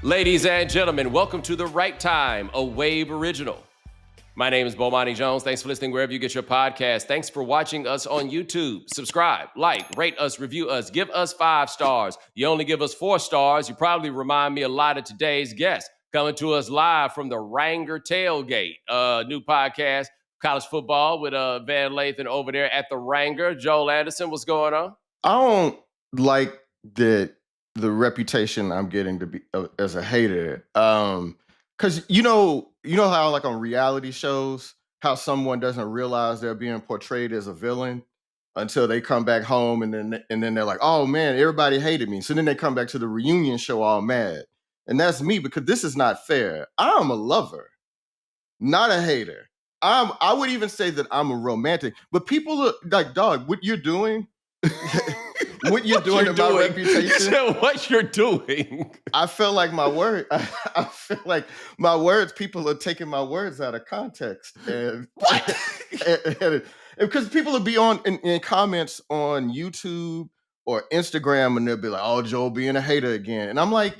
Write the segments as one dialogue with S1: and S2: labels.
S1: Ladies and gentlemen, welcome to The Right Time, a Wave original. My name is Bomani Jones. Thanks for listening wherever you get your podcast. Thanks for watching us on YouTube. Subscribe, like, rate us, review us, give us 5 stars. You only give us 4 stars. You probably remind me a lot of today's guest. Coming to us live from the Ranger Tailgate, new podcast, college football with Van Lathan over there at the Ranger. Joel Anderson, what's going on?
S2: I don't like the reputation I'm getting to be as a hater. Because you know how like on reality shows, how someone doesn't realize they're being portrayed as a villain until they come back home, and then they're like, oh man, everybody hated me. So then they come back to the reunion show all mad, and that's me because this is not fair. I'm a lover, not a hater. I would even say that I'm a romantic, but people are like, dog, what you're doing. What you're doing to my reputation?
S1: What you're doing?
S2: I feel like my word. I feel like my words. People are taking my words out of context, and because people will be on in comments on YouTube or Instagram, and they'll be like, "Oh, Joel being a hater again," and I'm like,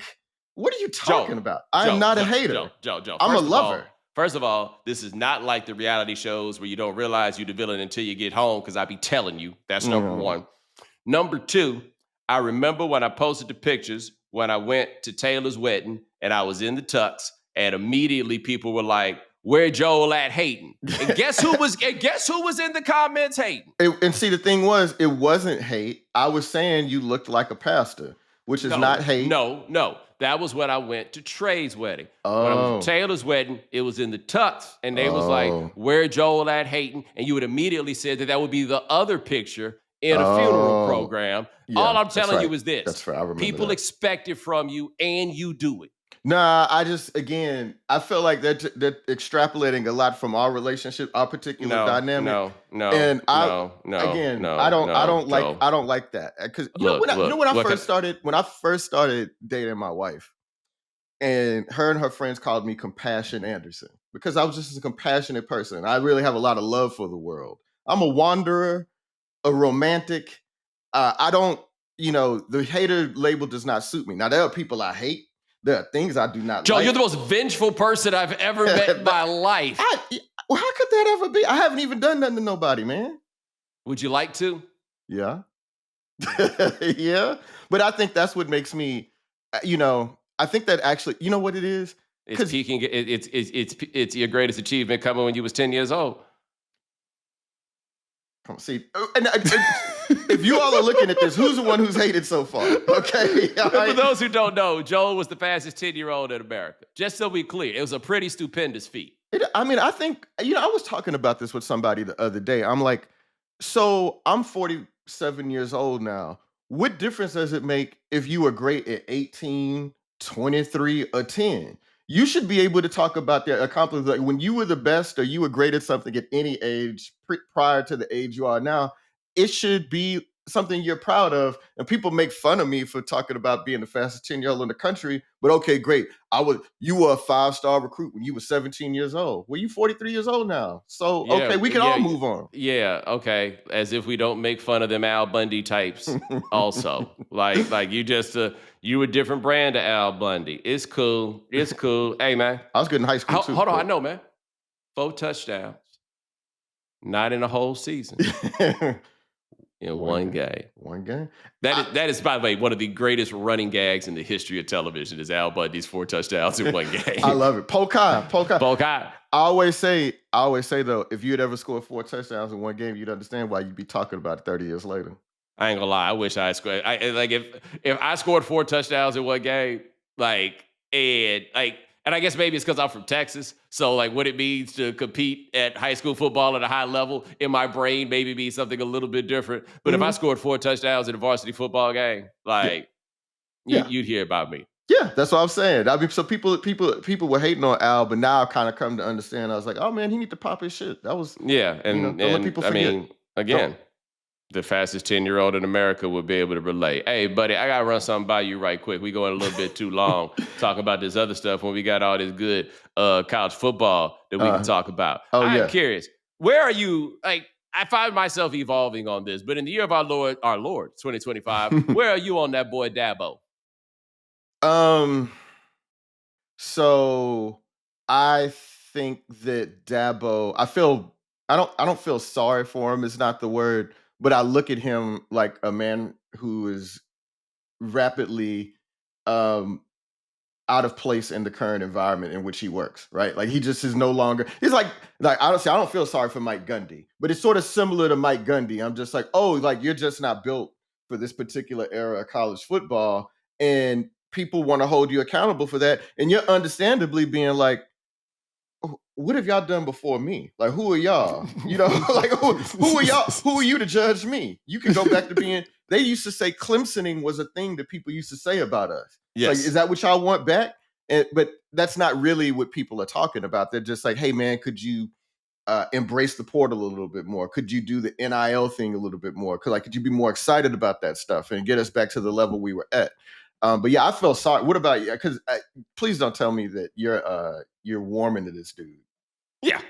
S2: "What are you talking about? I'm not a hater.
S1: Joe.
S2: I'm a lover."
S1: First of all, this is not like the reality shows where you don't realize you're the villain until you get home, because I be telling you. That's number one. Number two, I remember when I posted the pictures when I went to Taylor's wedding and I was in the tux, and immediately people were like, "Where Joel at hating?" And guess who was in the comments hating?
S2: And see, the thing was, it wasn't hate. I was saying you looked like a pastor, which is not hate.
S1: No. That was when I went to Trey's wedding. When I was at Taylor's wedding, it was in the tux, and they was like, "Where Joel at hating?" And you would immediately said that would be the other picture in a funeral program.
S2: Yeah,
S1: all I'm telling you is this.
S2: That's right. I remember
S1: people expect it from you, and you do it.
S2: Nah, I feel like they're extrapolating a lot from our relationship, our particular dynamic. I don't like that, because when I first started dating my wife, and her friends called me Compassion Anderson because I was just a compassionate person. I really have a lot of love for the world. I'm a wanderer, a romantic. I don't, the hater label does not suit me. Now, there are people I hate. There are things I do not
S1: Joe,
S2: like.
S1: You're the most vengeful person I've ever met in my life.
S2: How could that ever be? I haven't even done nothing to nobody, man.
S1: Would you like to?
S2: Yeah. Yeah. But I think that's what makes me, I think that actually, you know what it is?
S1: It's peaking. It's your greatest achievement coming when you was 10 years old.
S2: Come see, if you all are looking at this, who's the one who's hated so far? Okay.
S1: For those who don't know, Joel was the fastest 10-year-old in America. Just so we clear, it was a pretty stupendous feat.
S2: I think, I was talking about this with somebody the other day. I'm like, so I'm 47 years old now. What difference does it make if you were great at 18, 23, or 10? You should be able to talk about their accomplishments. Like when you were the best or you were great at something at any age prior to the age you are now, it should be something you're proud of. And people make fun of me for talking about being the fastest 10-year-old in the country. But okay, great. You were a 5-star recruit when you were 17 years old. Well, you 43 years old now. So, okay, we can all move on.
S1: Yeah, okay. As if we don't make fun of them Al Bundy types also. like you a different brand of Al Bundy. It's cool. Hey, man.
S2: I was good in high school, too.
S1: Hold on, I know, man. 4 touchdowns. Not in a whole season. In one game.
S2: One game?
S1: That is, by the way, one of the greatest running gags in the history of television is Al Bundy's 4 touchdowns in one game.
S2: I love it. Polk High. I always say, though, if you had ever scored 4 touchdowns in one game, you'd understand why you'd be talking about it 30 years later.
S1: I ain't gonna lie. I wish I had scored. If I scored 4 touchdowns in one game, and I guess maybe it's because I'm from Texas, so like what it means to compete at high school football at a high level in my brain maybe means something a little bit different. But if I scored 4 touchdowns in a varsity football game, you'd hear about me.
S2: Yeah, that's what I'm saying. I mean, so people were hating on Al, but now I've kind of come to understand. I was like, oh man, he need to pop his shit. That was
S1: don't let people forget. I mean, again. The fastest 10-year-old in America would be able to relate. Hey, buddy, I got to run something by you right quick. We going a little bit too long talking about this other stuff when we got all this good college football that we can talk about. I'm curious. Where are you? I find myself evolving on this, but in the year of our Lord, 2025, where are you on that boy Dabo?
S2: So I think that Dabo, I don't feel sorry for him, it's not the word, but I look at him like a man who is rapidly um out of place in the current environment in which he works, right? Like he just is no longer. He's like honestly, I don't feel sorry for Mike Gundy, but it's sort of similar to Mike Gundy. I'm just like, oh, like you're just not built for this particular era of college football, and people want to hold you accountable for that, and you're understandably being like, what have y'all done before me? Like, who are y'all? You know, like who are y'all? Who are you to judge me? You can go back to being. They used to say Clemsoning was a thing that people used to say about us. It's like,
S1: Yes.
S2: is that what y'all want back? But that's not really what people are talking about. They're just like, hey, man, could you embrace the portal a little bit more? Could you do the NIL thing a little bit more? Could you be more excited about that stuff and get us back to the level we were at? But yeah, I feel sorry. What about you? Because please don't tell me that you're warming to this dude.
S1: Yeah,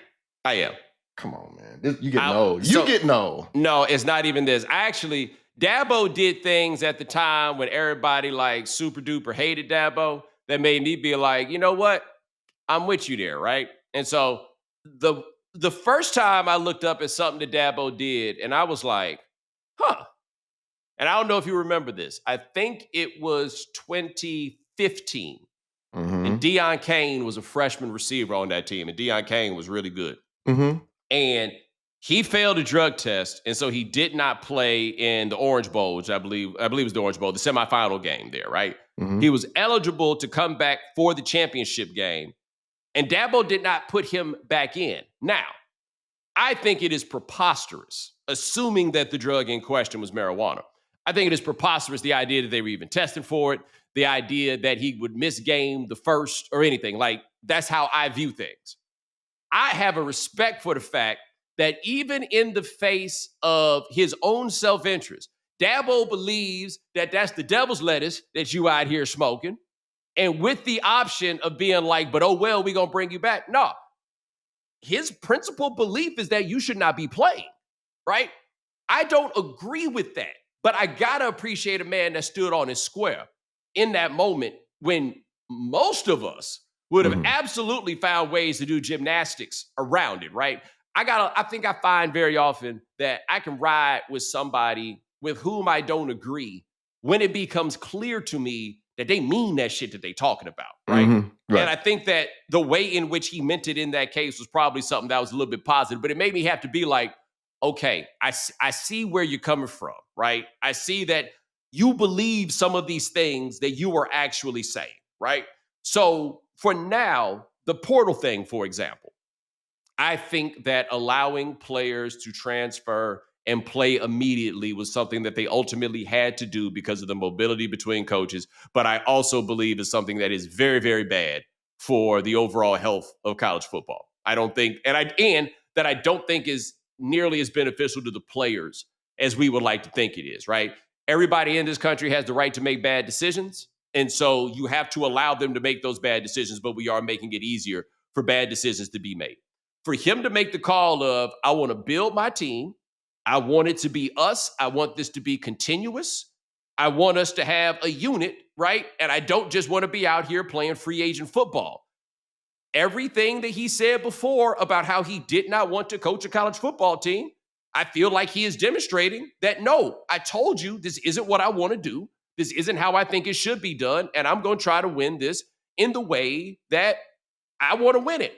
S1: I am.
S2: Come on, man. You getting old. You getting old.
S1: No, it's not even this. Dabo did things at the time when everybody like super duper hated Dabo that made me be like, you know what? I'm with you there, right? And so the first time I looked up at something that Dabo did, and I was like, huh. And I don't know if you remember this. I think it was 2015.
S2: Mm-hmm.
S1: And Deion Kane was a freshman receiver on that team, and Deion Kane was really good.
S2: Mm-hmm.
S1: And he failed a drug test, and so he did not play in the Orange Bowl, which I believe it was the Orange Bowl, the semifinal game there, right?
S2: Mm-hmm.
S1: He was eligible to come back for the championship game, and Dabo did not put him back in. Now, I think it is preposterous, assuming that the drug in question was marijuana. I think it is preposterous, the idea that they were even testing for it, the idea that he would miss game the first or anything. Like, that's how I view things. I have a respect for the fact that even in the face of his own self-interest, Dabo believes that that's the devil's lettuce that you out here smoking. And with the option of being like, but oh, well, we're going to bring you back. No, his principal belief is that you should not be playing, right? I don't agree with that, but I got to appreciate a man that stood on his square in that moment when most of us would have absolutely found ways to do gymnastics around it, right? I think I find very often that I can ride with somebody with whom I don't agree when it becomes clear to me that they mean that shit that they talking about, right?
S2: Right.
S1: And I think that the way in which he meant it in that case was probably something that was a little bit positive, but it made me have to be like, okay, I see where you're coming from, right? I see that you believe some of these things that you are actually saying, right? So for now, the portal thing, for example, I think that allowing players to transfer and play immediately was something that they ultimately had to do because of the mobility between coaches. But I also believe is something that is very, very bad for the overall health of college football. I don't think, and that I don't think is nearly as beneficial to the players as we would like to think it is, right? Everybody in this country has the right to make bad decisions. And so you have to allow them to make those bad decisions, but we are making it easier for bad decisions to be made. For him to make the call of, I want to build my team. I want it to be us. I want this to be continuous. I want us to have a unit, right? And I don't just want to be out here playing free agent football. Everything that he said before about how he did not want to coach a college football team, I feel like he is demonstrating that, no, I told you this isn't what I want to do. This isn't how I think it should be done. And I'm going to try to win this in the way that I want to win it.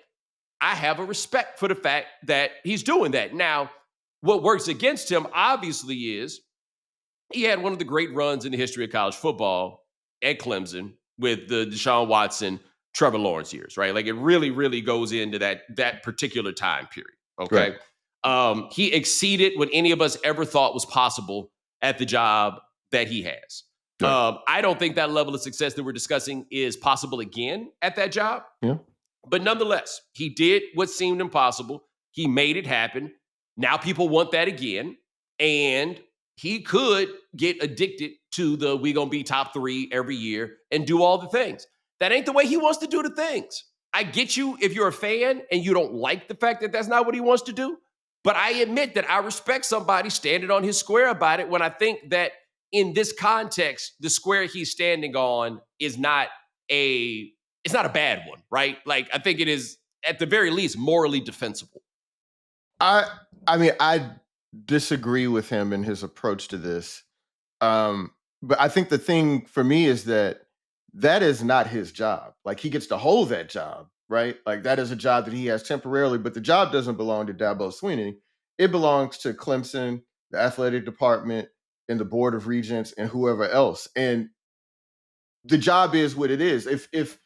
S1: I have a respect for the fact that he's doing that. Now, what works against him, obviously, is he had one of the great runs in the history of college football at Clemson with the Deshaun Watson, Trevor Lawrence years, right? Like it really, really goes into that particular time period, okay? Right. He exceeded what any of us ever thought was possible at the job that he has. Right. I don't think that level of success that we're discussing is possible again at that job.
S2: Yeah.
S1: But nonetheless, he did what seemed impossible. He made it happen. Now people want that again. And he could get addicted to the we gonna be top 3 every year and do all the things. That ain't the way he wants to do the things. I get you if you're a fan and you don't like the fact that that's not what he wants to do. But I admit that I respect somebody standing on his square about it when I think that in this context, the square he's standing on is not a it's not a bad one, right? Like, I think it is, at the very least, morally defensible.
S2: I mean, I disagree with him in his approach to this. But I think the thing for me is that is not his job. Like, he gets to hold that job, right? Like, that is a job that he has temporarily, but the job doesn't belong to Dabo Swinney. It belongs to Clemson, the athletic department, and the board of regents, and whoever else. And the job is what it is. If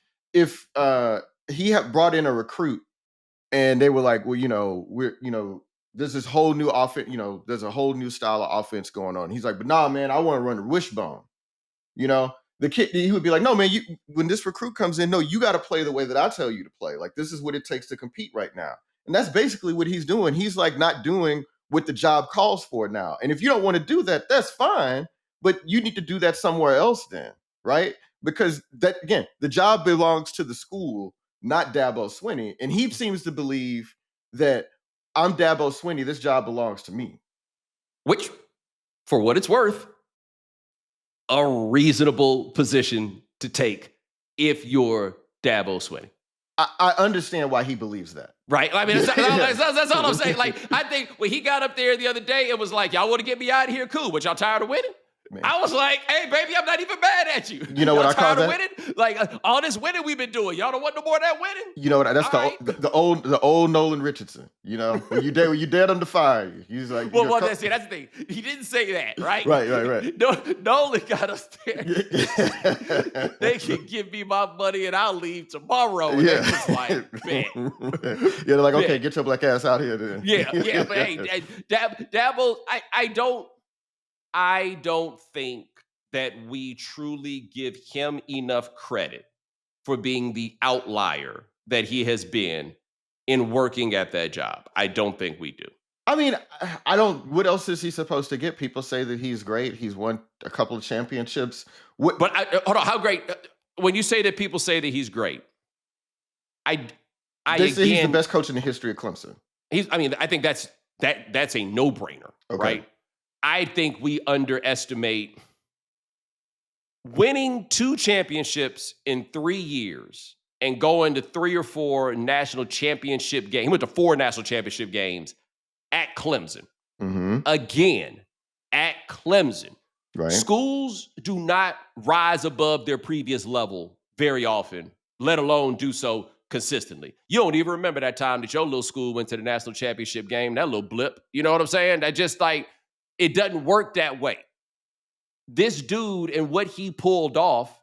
S2: he had brought in a recruit and they were like, well, there's this whole new offense, there's a whole new style of offense going on. He's like, but nah, man, I want to run the wishbone. The kid, he would be like, no, man, when this recruit comes in, no, you got to play the way that I tell you to play. Like, this is what it takes to compete right now. And that's basically what he's doing. He's like not doing what the job calls for now. And if you don't want to do that, that's fine, but you need to do that somewhere else then, right? Because that, again, the job belongs to the school, not Dabo Swinney. And he seems to believe that I'm Dabo Swinney, this job belongs to me.
S1: Which, for what it's worth, a reasonable position to take if you're Dabo Swinney.
S2: I understand why he believes that.
S1: Right? I mean, that's all I'm saying. Like, I think when he got up there the other day, it was like, y'all want to get me out of here? Cool. But y'all tired of winning? Man. I was like, hey, baby, I'm not even mad at you.
S2: You know what I call that?
S1: Winning? Like, all this winning we've been doing. Y'all don't want no more of that winning?
S2: You know what? That's the old Nolan Richardson. When you dead under fire, he's like,
S1: well, that's the thing. He didn't say that, right?
S2: Right.
S1: Nolan got us there. They can give me my money and I'll leave tomorrow. And yeah. It's like, bet.
S2: Yeah, they're like, okay, get your black ass out here then.
S1: Yeah. But hey, Dabo, I don't think that we truly give him enough credit for being the outlier that he has been in working at that job. I don't think we do.
S2: I mean, what else is he supposed to get? People say that he's great. He's won a couple of championships.
S1: But hold on, how great? When you say that people say that he's great, he's
S2: the best coach in the history of Clemson.
S1: I think that's a no-brainer, okay. Right? I think we underestimate winning 2 championships in 3 years and going to 3 or 4 national championship games. He went to 4 national championship games at Clemson.
S2: Mm-hmm.
S1: Again, at Clemson.
S2: Right.
S1: Schools do not rise above their previous level very often, let alone do so consistently. You don't even remember that time that your little school went to the national championship game, that little blip. You know what I'm saying? That just like, it doesn't work that way. This dude and what he pulled off,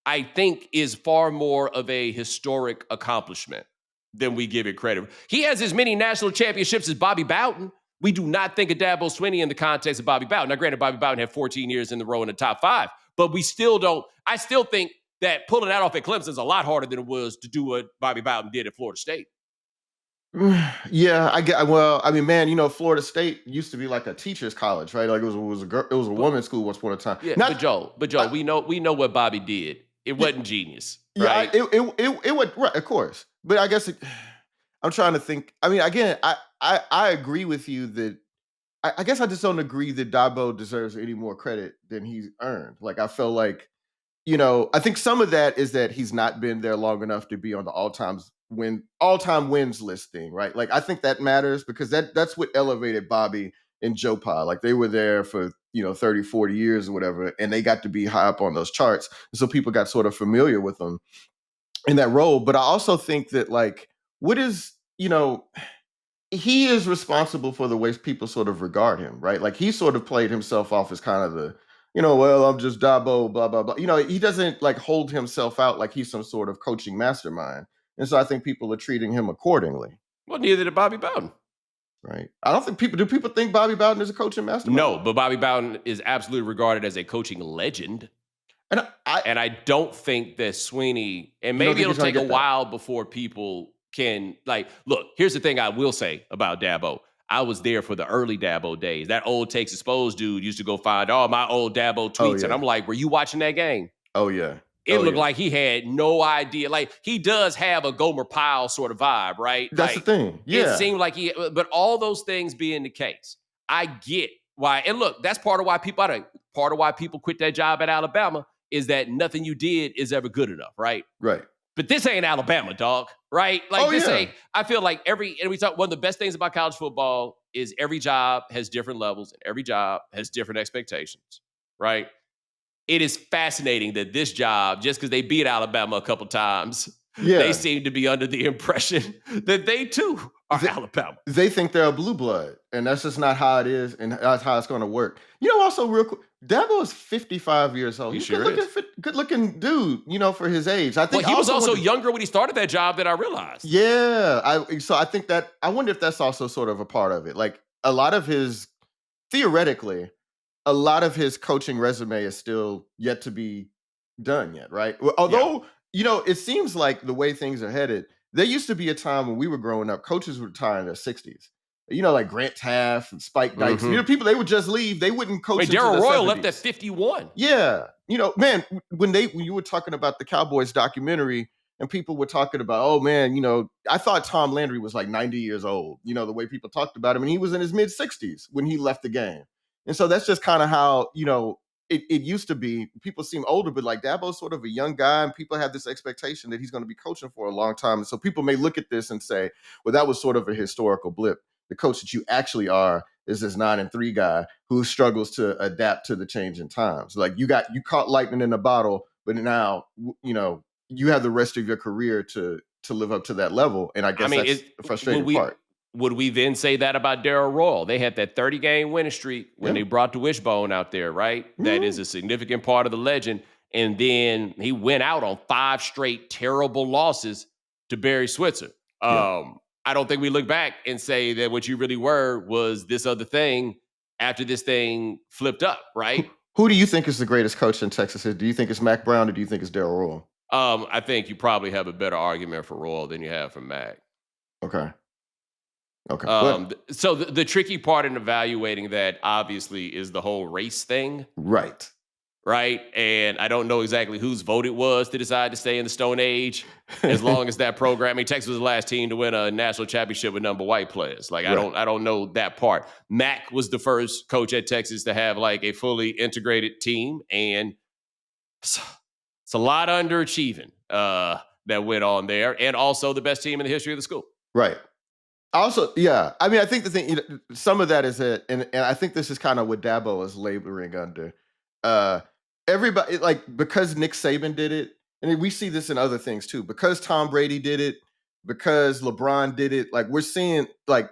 S1: I think, is far more of a historic accomplishment than we give it credit. He has as many national championships as Bobby Bowden. We do not think of Dabo Swinney in the context of Bobby Bowden. Now, granted, Bobby Bowden had 14 years in the row in the top 5, but we still don't. I still think that pulling that off at Clemson is a lot harder than it was to do what Bobby Bowden did at Florida State.
S2: Yeah, I get. Well, I mean, man, Florida State used to be like a teacher's college, right? Like it was a women's school once upon a time.
S1: Yeah, but Joe, we know what Bobby did. It wasn't genius, right?
S2: Yeah, it would, right, of course. But I guess I'm trying to think. I mean, again, I agree with you that I guess I just don't agree that Dabo deserves any more credit than he's earned. Like I feel like, I think some of that is that he's not been there long enough to be on the all-time wins list thing, right? Like I think that matters because that's what elevated Bobby and Joe Pa. Like they were there for 30, 40 years or whatever, and they got to be high up on those charts. And so people got sort of familiar with them in that role. But I also think that like he is responsible for the way people sort of regard him, right? Like he sort of played himself off as kind of the well, I'm just Dabo, blah, blah, blah. He doesn't like hold himself out like he's some sort of coaching mastermind. And so I think people are treating him accordingly.
S1: Well, neither did Bobby Bowden.
S2: Right. I don't think do people think Bobby Bowden is a coaching mastermind?
S1: No, but Bobby Bowden is absolutely regarded as a coaching legend. And I don't think that Swinney, and maybe it'll take a while before people can look, here's the thing I will say about Dabo. I was there for the early Dabo days. That old Takes Exposed dude used to go find all my old Dabo tweets. Oh, yeah. And I'm like, were you watching that game?
S2: Oh, yeah.
S1: It looked like he had no idea. Like, he does have a Gomer Pyle sort of vibe, right?
S2: That's the thing. Yeah.
S1: It seemed like but all those things being the case, I get why. And look, that's part of why people quit that job at Alabama is that nothing you did is ever good enough, right?
S2: Right.
S1: But this ain't Alabama, dog, right? Like this
S2: yeah.
S1: ain't, I feel like and we talk, one of the best things about college football is every job has different levels and every job has different expectations, right? It is fascinating that this job, just because they beat Alabama a couple times, they
S2: Yeah.
S1: seem to be under the impression that they too are Alabama.
S2: They think they're a blue blood, and that's just not how it is, and that's how it's going to work. You know, also real quick, Dabo is 55 years old.
S1: He
S2: He's
S1: sure is.
S2: good looking dude, you know, for his age. I think
S1: Well, he was also younger when he started that job than I realized.
S2: Yeah, I think that I wonder if that's also sort of a part of it. Like a lot of his theoretically, a lot of his coaching resume is still yet to be done yet, right? Well, although, you know, it seems like the way things are headed, there used to be a time when we were growing up, coaches would retire in their 60s. You know, like Grant Taft and Spike Dykes. You know, people, they would just leave. They wouldn't coach.
S1: Darryl Royal
S2: 70s.
S1: left at 51.
S2: Yeah. You know, man, when you were talking about the Cowboys documentary and people were talking about, oh man, you know, I thought Tom Landry was like 90 years old, you know, the way people talked about him, and he was in his mid 60s when he left the game. And so that's just kind of how, you know, it used to be. People seem older, but like Dabo's sort of a young guy, and people have this expectation that he's going to be coaching for a long time. And so people may look at this and say, well, that was sort of a historical blip. The coach that you actually are is this 9-3 guy who struggles to adapt to the changing times. Like you caught lightning in a bottle, but now, you know, you have the rest of your career to live up to that level. And I guess that's the frustrating part.
S1: Would we then say that about Darryl Royal? They had that 30-game winning streak when they brought the wishbone out there, right? That is a significant part of the legend. And then he went out on 5 straight terrible losses to Barry Switzer. I don't think we look back and say that what you really were was this other thing after this thing flipped up, right?
S2: Who do you think is the greatest coach in Texas? Do you think it's Mack Brown or do you think it's Darryl Royal?
S1: I think you probably have a better argument for Royal than you have for Mack.
S2: Okay.
S1: So the tricky part in evaluating that obviously is the whole race thing.
S2: Right.
S1: And I don't know exactly whose vote it was to decide to stay in the Stone Age, as long as that program. I mean, Texas was the last team to win a national championship with number white players. Like, I don't know that part. Mack was the first coach at Texas to have like a fully integrated team, and it's a lot of underachieving that went on there, and also the best team in the history of the school.
S2: Right. Also, yeah. I mean, I think the thing, you know, some of that is it, and I think this is kind of what Dabo is laboring under. Everybody, like, because Nick Saban did it, and we see this in other things too, because Tom Brady did it, because LeBron did it, like, we're seeing like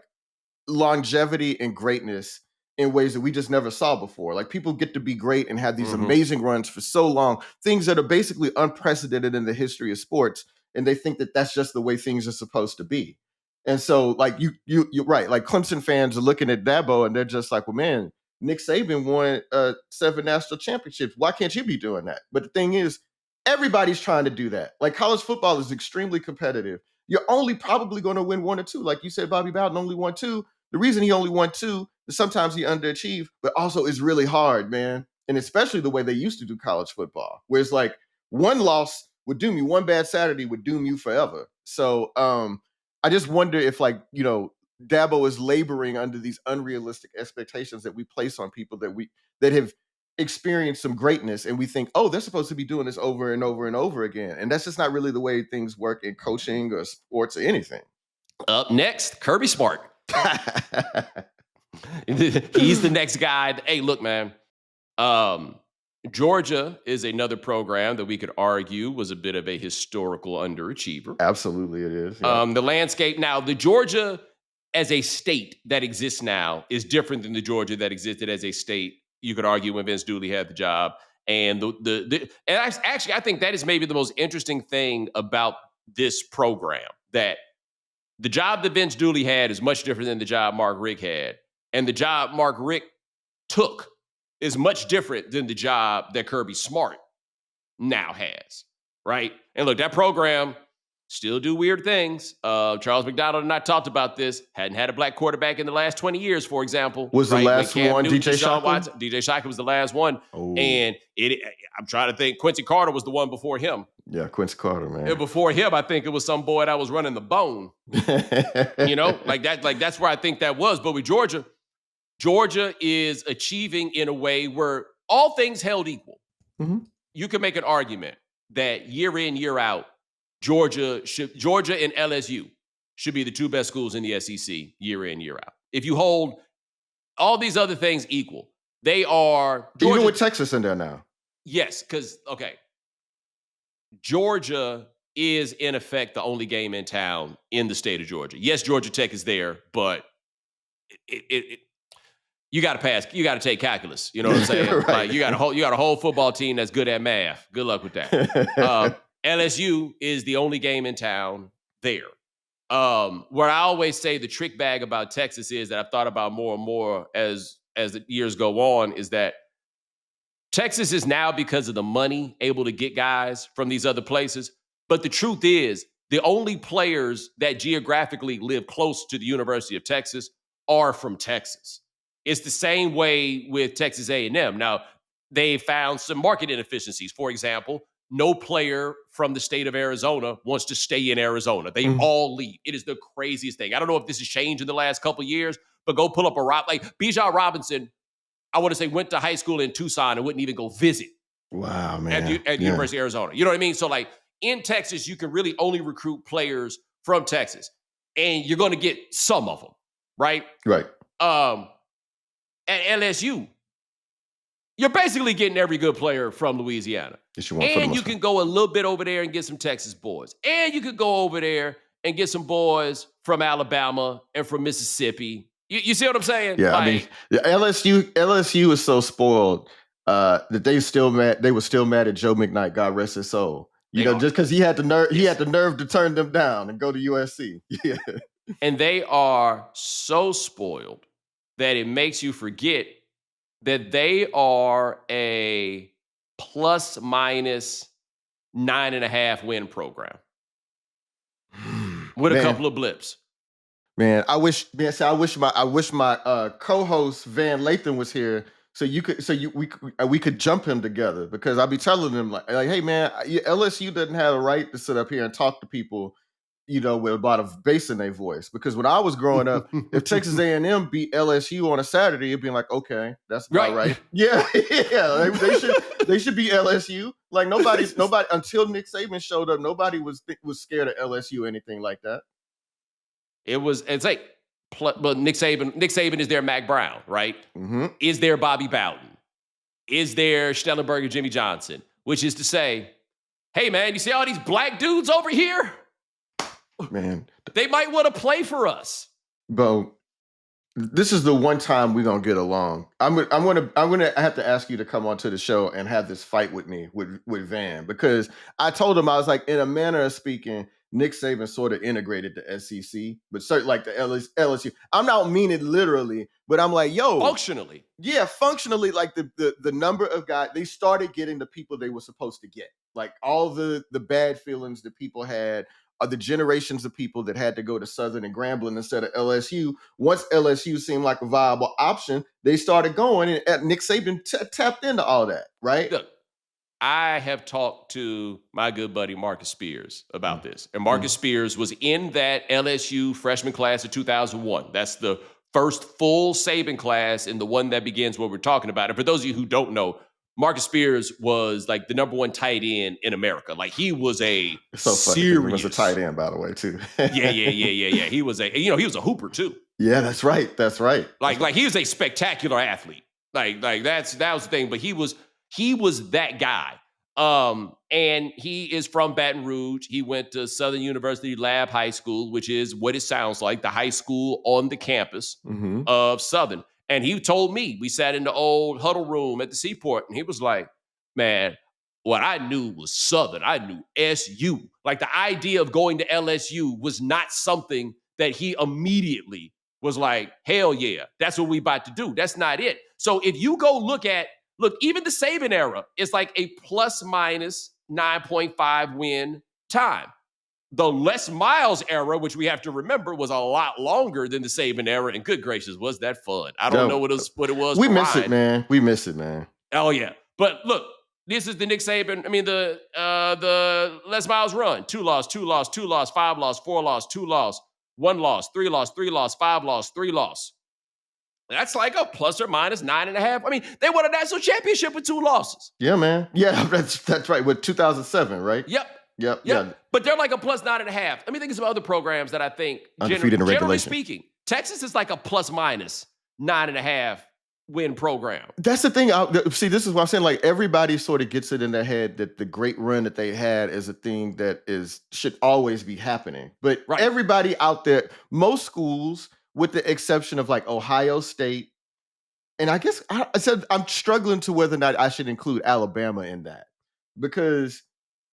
S2: longevity and greatness in ways that we just never saw before. Like, people get to be great and have these amazing runs for so long, things that are basically unprecedented in the history of sports, and they think that that's just the way things are supposed to be. And so, like, you're right. Like, Clemson fans are looking at Dabo and they're just like, well, man, Nick Saban won 7 national championships. Why can't you be doing that? But the thing is, everybody's trying to do that. Like, college football is extremely competitive. You're only probably going to win 1 or 2. Like you said, Bobby Bowden only won 2. The reason he only won 2 is sometimes he underachieved, but also it's really hard, man. And especially the way they used to do college football, where it's like one loss would doom you, one bad Saturday would doom you forever. So I just wonder if, like, you know, Dabo is laboring under these unrealistic expectations that we place on people that have experienced some greatness, and we think, oh, they're supposed to be doing this over and over and over again. And that's just not really the way things work in coaching or sports or anything.
S1: Up next, Kirby Smart. He's the next guy. Hey, look, man. Georgia is another program that we could argue was a bit of a historical underachiever.
S2: Absolutely, it is. Yeah.
S1: The landscape now, the Georgia as a state that exists now is different than the Georgia that existed as a state. You could argue when Vince Dooley had the job, and I think that is maybe the most interesting thing about this program, that the job that Vince Dooley had is much different than the job Mark Richt had, and the job Mark Richt took is much different than the job that Kirby Smart now has, right? And look, that program still do weird things. Charles McDonald and I talked about this. Hadn't had a black quarterback in the last 20 years, for example.
S2: Was the last one DJ Shockley?
S1: DJ Shockley was the last one. Oh. And I'm trying to think, Quincy Carter was the one before him.
S2: Yeah, Quincy Carter, man.
S1: And before him, I think it was some boy that was running the bone. You know, like that's where I think that was. But with Georgia is achieving in a way where, all things held equal, you can make an argument that year in, year out, Georgia and LSU should be the two best schools in the SEC year in, year out. If you hold all these other things equal, they are Georgia.
S2: Even with Texas in there now.
S1: Yes, because Georgia is in effect the only game in town in the state of Georgia. Yes, Georgia Tech is there, but you got to pass. You got to take calculus. You know what I'm saying?
S2: Right.
S1: Like you got a whole football team that's good at math. Good luck with that. LSU is the only game in town there. Where I always say the trick bag about Texas is that I've thought about more and more as the years go on is that Texas is now, because of the money, able to get guys from these other places. But the truth is, the only players that geographically live close to the University of Texas are from Texas. It's the same way with Texas A&M. Now, they found some market inefficiencies. For example, no player from the state of Arizona wants to stay in Arizona. They all leave. It is the craziest thing. I don't know if this has changed in the last couple of years, but go pull up like Bijan Robinson, I want to say, went to high school in Tucson and wouldn't even go visit.
S2: Wow, man.
S1: At the University of Arizona. You know what I mean? So, like, in Texas, you can really only recruit players from Texas. And you're going to get some of them, right?
S2: Right.
S1: At LSU, you're basically getting every good player from Louisiana. And you can go a little bit over there and get some Texas boys. And you could go over there and get some boys from Alabama and from Mississippi. You see what I'm saying?
S2: Yeah,
S1: like,
S2: I mean, LSU is so spoiled that they were still mad at Joe McKnight, God rest his soul. Just because he had the nerve to turn them down and go to USC. Yeah.
S1: And they are so spoiled that it makes you forget that they are a plus minus 9.5 win program with a couple of blips.
S2: Man, I wish my co-host Van Lathan was here so we could jump him together, because I'll be telling him like, hey man, LSU doesn't have a right to sit up here and talk to people, with about a bass in their voice. Because when I was growing up, if Texas A&M beat LSU on a Saturday, it'd be like, okay, that's about right. Yeah, yeah, they should be LSU. Like nobody until Nick Saban showed up, nobody was scared of LSU or anything like that.
S1: It's like, but Nick Saban is their Mac Brown, right?
S2: Mm-hmm.
S1: Is there Bobby Bowden? Is there Stellenberger, Jimmy Johnson? Which is to say, hey man, you see all these black dudes over here?
S2: Man,
S1: they might want to play for us.
S2: Bo, this is the one time we're gonna get along. I'm gonna have to ask you to come onto the show and have this fight with me with Van, because I told him, I was like, in a manner of speaking, Nick Saban sort of integrated the SEC, but certainly like the LSU. I'm not meaning it literally, but I'm like, yo,
S1: functionally,
S2: like the number of guys, they started getting the people they were supposed to get. Like all the bad feelings that people had, are the generations of people that had to go to Southern and Grambling instead of LSU. Once LSU seemed like a viable option, they started going, and Nick Saban tapped into all that, right?
S1: Look, I have talked to my good buddy Marcus Spears about this. And Marcus Spears was in that LSU freshman class of 2001. That's the first full Saban class and the one that begins what we're talking about. And for those of you who don't know, Marcus Spears was like the number one tight end in America. Like he was a serious.
S2: He was a tight end, by the way, too.
S1: Yeah. He was he was a hooper too.
S2: Yeah, that's right.
S1: Like he was a spectacular athlete. Like that was the thing. But he was that guy. And he is from Baton Rouge. He went to Southern University Lab High School, which is what it sounds like, the high school on the campus of Southern. And he told me, we sat in the old huddle room at the Seaport, and he was like, man, what I knew was Southern. I knew SU. Like the idea of going to LSU was not something that he immediately was like, hell yeah, that's what we about to do. That's not it. So if you go look, even the Saban era is like a plus minus 9.5 win time. The Les Miles era, which we have to remember, was a lot longer than the Saban era. And good gracious, was that fun? I don't know what it was.
S2: We miss it, man. We miss it, man.
S1: Oh yeah. But look, this is the Nick Saban. I mean, the Les Miles run: 2 loss, 2 loss, 2 loss, 5 loss, 4 loss, 2 loss, 1 loss, 3 loss, 3 loss, 5 loss, 3 loss. That's like a plus or minus 9.5. I mean, they won a national championship with 2 losses.
S2: Yeah, man. Yeah, that's right. With 2007, right?
S1: Yep.
S2: Yep.
S1: Yep.
S2: Yeah.
S1: But they're like a plus 9.5. Let me think of some other programs that I think,
S2: Undefeated in
S1: generally
S2: regulation.
S1: speaking, Texas is like a plus minus 9.5 win program.
S2: That's the thing. See, this is what I'm saying. Like, everybody sort of gets it in their head that the great run that they had is a thing that should always be happening. But
S1: Right.
S2: everybody out there, most schools, with the exception of like Ohio State, and I guess I said I'm struggling to whether or not I should include Alabama in that, because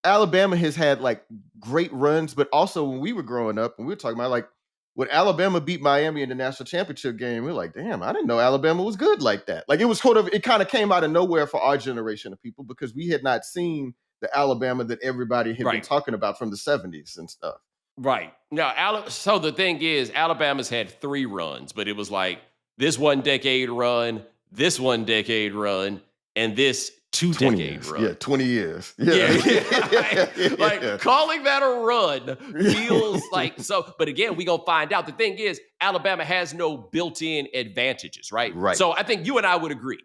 S2: Alabama has had like great runs, but also when we were growing up and we were talking about like when Alabama beat Miami in the national championship game, we were like, damn, I didn't know Alabama was good like that. Like, it kind of came out of nowhere for our generation of people because we had not seen the Alabama that everybody had been talking about from the 70s and stuff.
S1: Right. Now, so the thing is, Alabama's had 3 runs, but it was like this 1 decade run, this 1 decade run, and this 2 decade run.
S2: Yeah, 20 years.
S1: Like calling that a run feels like so. But again, we gonna find out. The thing is, Alabama has no built-in advantages, right?
S2: Right.
S1: So I think you and I would agree.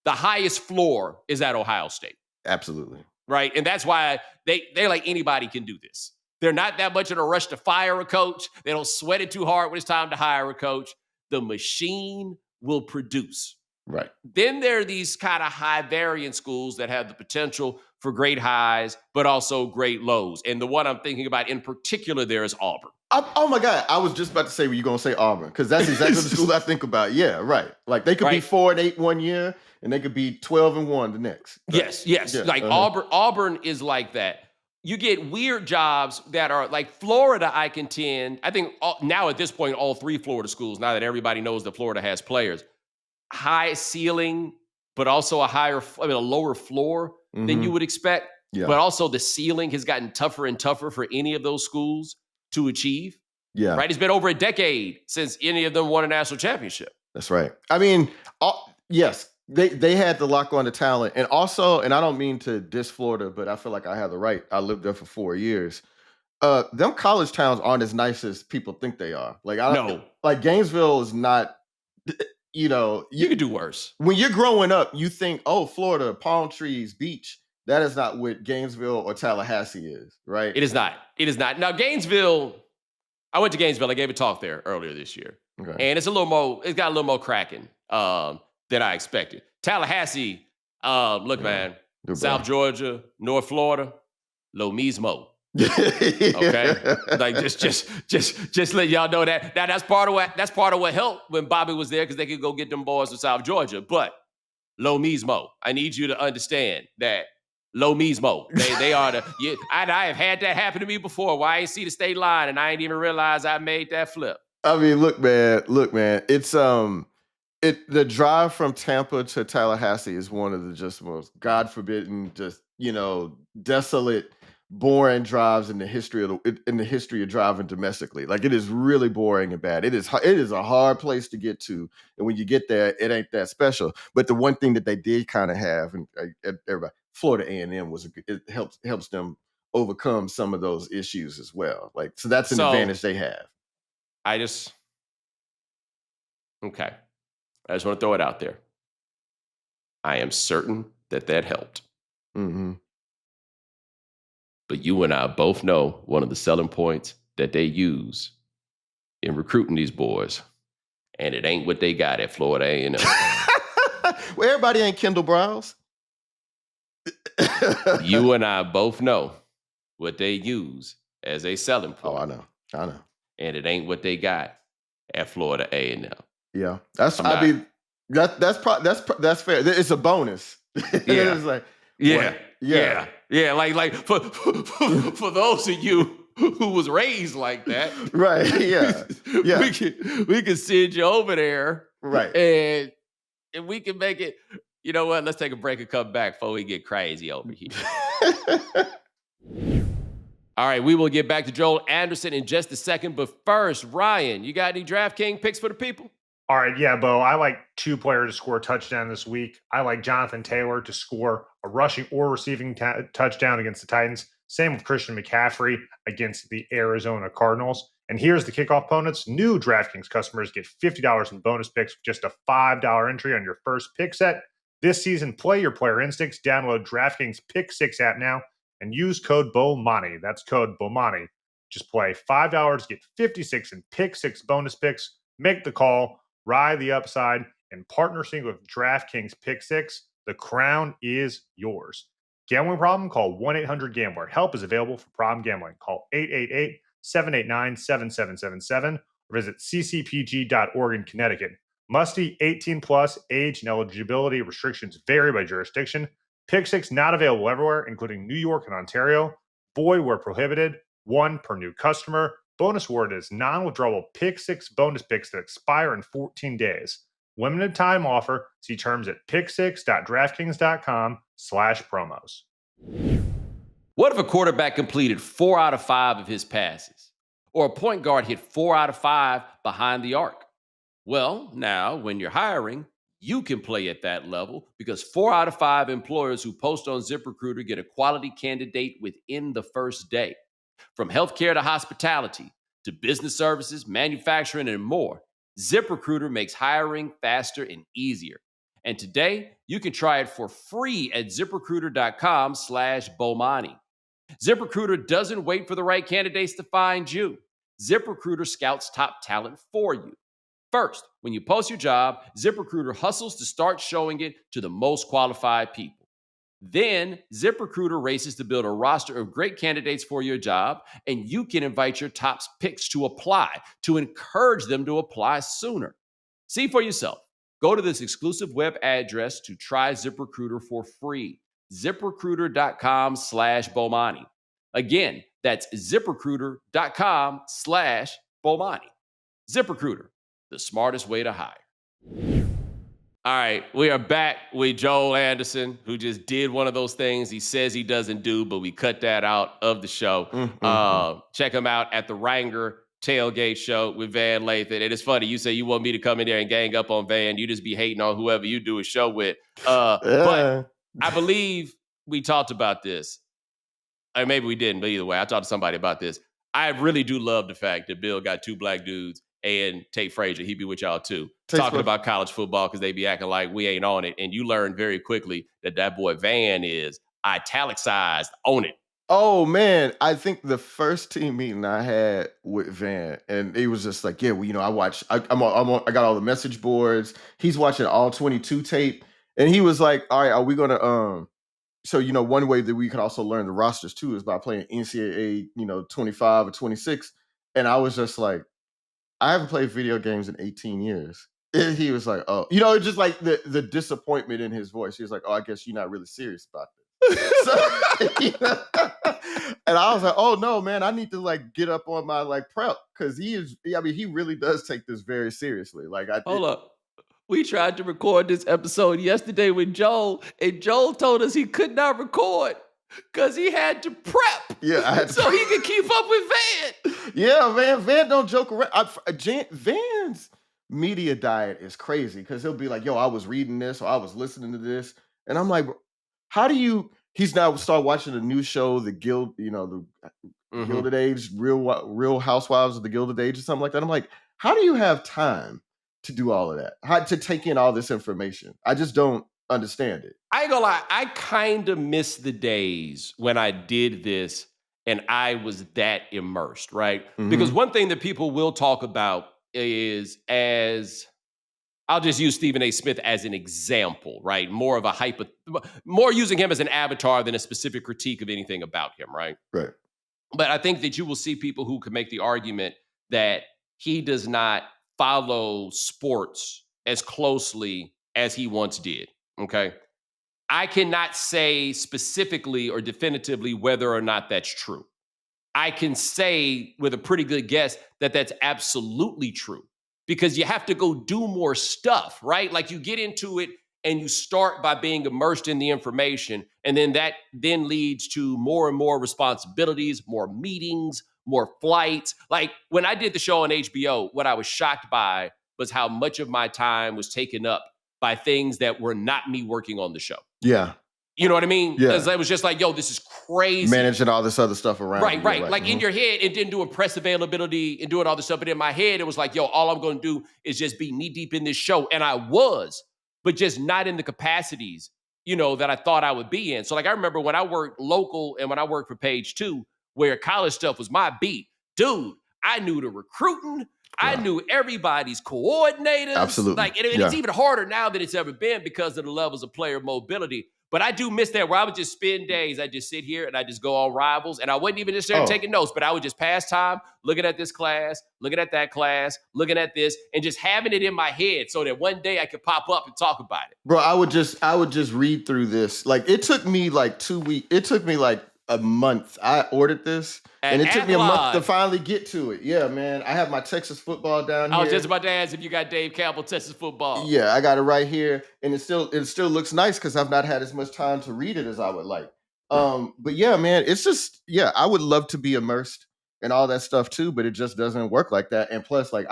S1: The highest floor is at Ohio State.
S2: Absolutely.
S1: Right. And that's why they're like, anybody can do this. They're not that much in a rush to fire a coach. They don't sweat it too hard when it's time to hire a coach. The machine will produce.
S2: Right.
S1: Then there are these kind of high variance schools that have the potential for great highs, but also great lows. And the one I'm thinking about in particular there is Auburn.
S2: Oh my God. I was just about to say, you're going to say Auburn, because that's exactly the school I think about. Yeah, right. Like, they could be 4-8 one year and they could be 12-1 the next.
S1: Right? Yes. Yeah, like Auburn is like that. You get weird jobs that are like Florida, I contend. I think now at this point, all 3 Florida schools, now that everybody knows that Florida has players, high ceiling, but also a lower floor than you would expect. Yeah. But also the ceiling has gotten tougher and tougher for any of those schools to achieve. Yeah. Right. It's been over a decade since any of them won a national championship.
S2: That's right. I mean, yes, they had the lock on the talent. And also, and I don't mean to diss Florida, but I feel like I have the right. I lived there for 4 years. Them college towns aren't as nice as people think they are. Like, like Gainesville is not, you
S1: could do worse.
S2: When you're growing up, you think, oh, Florida, palm trees, beach. That is not what Gainesville or Tallahassee is, right?
S1: It is not. It is not. Now, Gainesville, I went to Gainesville. I gave a talk there earlier this year. Okay. And it's got a little more cracking than I expected. Tallahassee, look, man, South Georgia, North Florida, lo mismo. Okay, like just let y'all know that that's part of what helped when Bobby was there, because they could go get them boys from South Georgia. But lo mismo, I need you to understand that lo mismo. They are I have had that happen to me before, where I ain't see the state line and I ain't even realize I made that flip.
S2: I mean, look, man, it's the drive from Tampa to Tallahassee is one of the just most God forbidden, just desolate, boring drives in the history of driving domestically. Like, it is really boring and bad. It is a hard place to get to, and when you get there, it ain't that special. But the one thing that they did kind of have, and everybody, Florida A&M it helps them overcome some of those issues as well. Like, so that's an advantage they have.
S1: Okay. I just want to throw it out there. I am certain that helped.
S2: Mm-hmm.
S1: But you and I both know one of the selling points that they use in recruiting these boys, and it ain't what they got at Florida A&M.
S2: Well, everybody ain't Kendall Browse.
S1: You and I both know what they use as a selling point.
S2: Oh, I know.
S1: And it ain't what they got at Florida A&M.
S2: Yeah, that's fair. It's a bonus.
S1: Yeah,
S2: it's like,
S1: yeah. Like for those of you who was raised like that,
S2: right? Yeah.
S1: we can send you over there,
S2: right?
S1: And we can make it. You know what? Let's take a break and come back before we get crazy over here. All right, we will get back to Joel Anderson in just a second, but first, Ryan, you got any DraftKings picks for the people?
S3: All right, yeah, Bo. I like 2 players to score a touchdown this week. I like Jonathan Taylor to score a rushing or receiving touchdown against the Titans. Same with Christian McCaffrey against the Arizona Cardinals. And here's the kickoff opponents. New DraftKings customers get $50 in bonus picks with just a $5 entry on your first pick set. This season, play your player instincts. Download DraftKings Pick 6 app now. and use code BOMANI. That's code BOMANI. Just play $5, get 56 in pick six bonus picks, make the call, ride the upside, and partnering with DraftKings Pick Six. The crown is yours. Gambling problem? Call 1-800-GAMBLER. Help is available for problem gambling. Call 888-789-7777 or visit ccpg.org in Connecticut. Must be 18 plus, age and eligibility restrictions vary by jurisdiction. Pick Six not available everywhere, including New York and Ontario. Void where prohibited. One per new customer. Bonus award is non-withdrawable Pick Six bonus picks that expire in 14 days. Limited time offer. See terms at picksix.draftkings.com/promos.
S1: What if a quarterback completed 4 out of 5 of his passes? Or a point guard hit 4 out of 5 behind the arc? Well, now when you're hiring, you can play at that level because 4 out of 5 employers who post on ZipRecruiter get a quality candidate within the first day. From healthcare to hospitality to business services, manufacturing, and more, ZipRecruiter makes hiring faster and easier. And today, you can try it for free at ZipRecruiter.com/Bomani. ZipRecruiter doesn't wait for the right candidates to find you. ZipRecruiter scouts top talent for you. First, when you post your job, ZipRecruiter hustles to start showing it to the most qualified people. Then, ZipRecruiter races to build a roster of great candidates for your job, and you can invite your top picks to apply to encourage them to apply sooner. See for yourself. Go to this exclusive web address to try ZipRecruiter for free. ZipRecruiter.com/Bomani. Again, that's ZipRecruiter.com/Bomani. ZipRecruiter, the smartest way to hire. All right, we are back with Joel Anderson, who just did one of those things he says he doesn't do, but we cut that out of the show. Check him out at the Ranger Tailgate Show with Van Lathan. And it's funny, you say you want me to come in there and gang up on Van. You just be hating on whoever you do a show with. But I believe we talked about this. Or maybe we didn't, but either way, I talked to somebody about this. I really do love the fact that Bill got 2 black dudes and Tate Frazier, he be with y'all too, talking about college football because they be acting like we ain't on it. And you learn very quickly that boy Van is italicized on it.
S2: Oh, man. I think the first team meeting I had with Van, and he was just like, yeah, well, I watch, I got all the message boards. He's watching all 22 tape. And he was like, all right, are we going to, so, one way that we can also learn the rosters too is by playing NCAA, 25 or 26. And I was just like, I haven't played video games in 18 years. And he was like, oh, just like the disappointment in his voice. He was like, oh, I guess you're not really serious about this. And I was like, oh no, man, I need to get up on my prep because he really does take this very seriously.
S1: Hold up. We tried to record this episode yesterday with Joel, and Joel told us he could not record because he had to prep.
S2: Yeah,
S1: so he could keep up with Van.
S2: Yeah, man, Van don't joke around. Van's media diet is crazy because he'll be like, yo, I was reading this or I was listening to this. And I'm like, how do you, he's now start watching a new show, the Gilded Age, Real Housewives of the Gilded Age or something like that. I'm like, how do you have time to do all of that? How to take in all this information? I just don't understand it.
S1: I ain't gonna lie, I kind of miss the days when I did this and I was that immersed, right?
S2: Mhm.
S1: Because one thing that people will talk about is, as I'll just use Stephen A. Smith as an example, right? More using him as an avatar than a specific critique of anything about him, right?
S2: Right.
S1: But I think that you will see people who can make the argument that he does not follow sports as closely as he once did, okay? I cannot say specifically or definitively whether or not that's true. I can say with a pretty good guess that that's absolutely true because you have to go do more stuff, right? Like you get into it and you start by being immersed in the information, and then that then leads to more and more responsibilities, more meetings, more flights. Like when I did the show on HBO, what I was shocked by was how much of my time was taken up by things that were not me working on the show.
S2: Yeah.
S1: You know what I mean?
S2: Yeah.
S1: Because it was just like, yo, this is crazy.
S2: Managing all this other stuff around.
S1: Right. Like in your head, and then doing press availability and doing all this stuff. But in my head, it was like, yo, all I'm going to do is just be knee deep in this show. And I was, but just not in the capacities that I thought I would be in. So like I remember when I worked local and when I worked for Page 2, where college stuff was my beat, dude, I knew the recruiting. I knew everybody's coordinators.
S2: Absolutely.
S1: Like, and it's even harder now than it's ever been because of the levels of player mobility. But I do miss that where I would just spend days. I just sit here and I just go on Rivals, and I wasn't even just there taking notes, but I would just pass time looking at this class, looking at that class, looking at this, and just having it in my head so that one day I could pop up and talk about it.
S2: Bro, I would just read through this. Like it took me like 2 weeks. It took me like a month. I ordered this, and it took me a month to finally get to it. Yeah, man. I have my Texas football down here.
S1: I was just about to ask if you got Dave Campbell Texas football.
S2: Yeah, I got it right here, and it still looks nice because I've not had as much time to read it as I would like. But yeah, man, it's just I would love to be immersed in all that stuff too, but it just doesn't work like that. And plus, like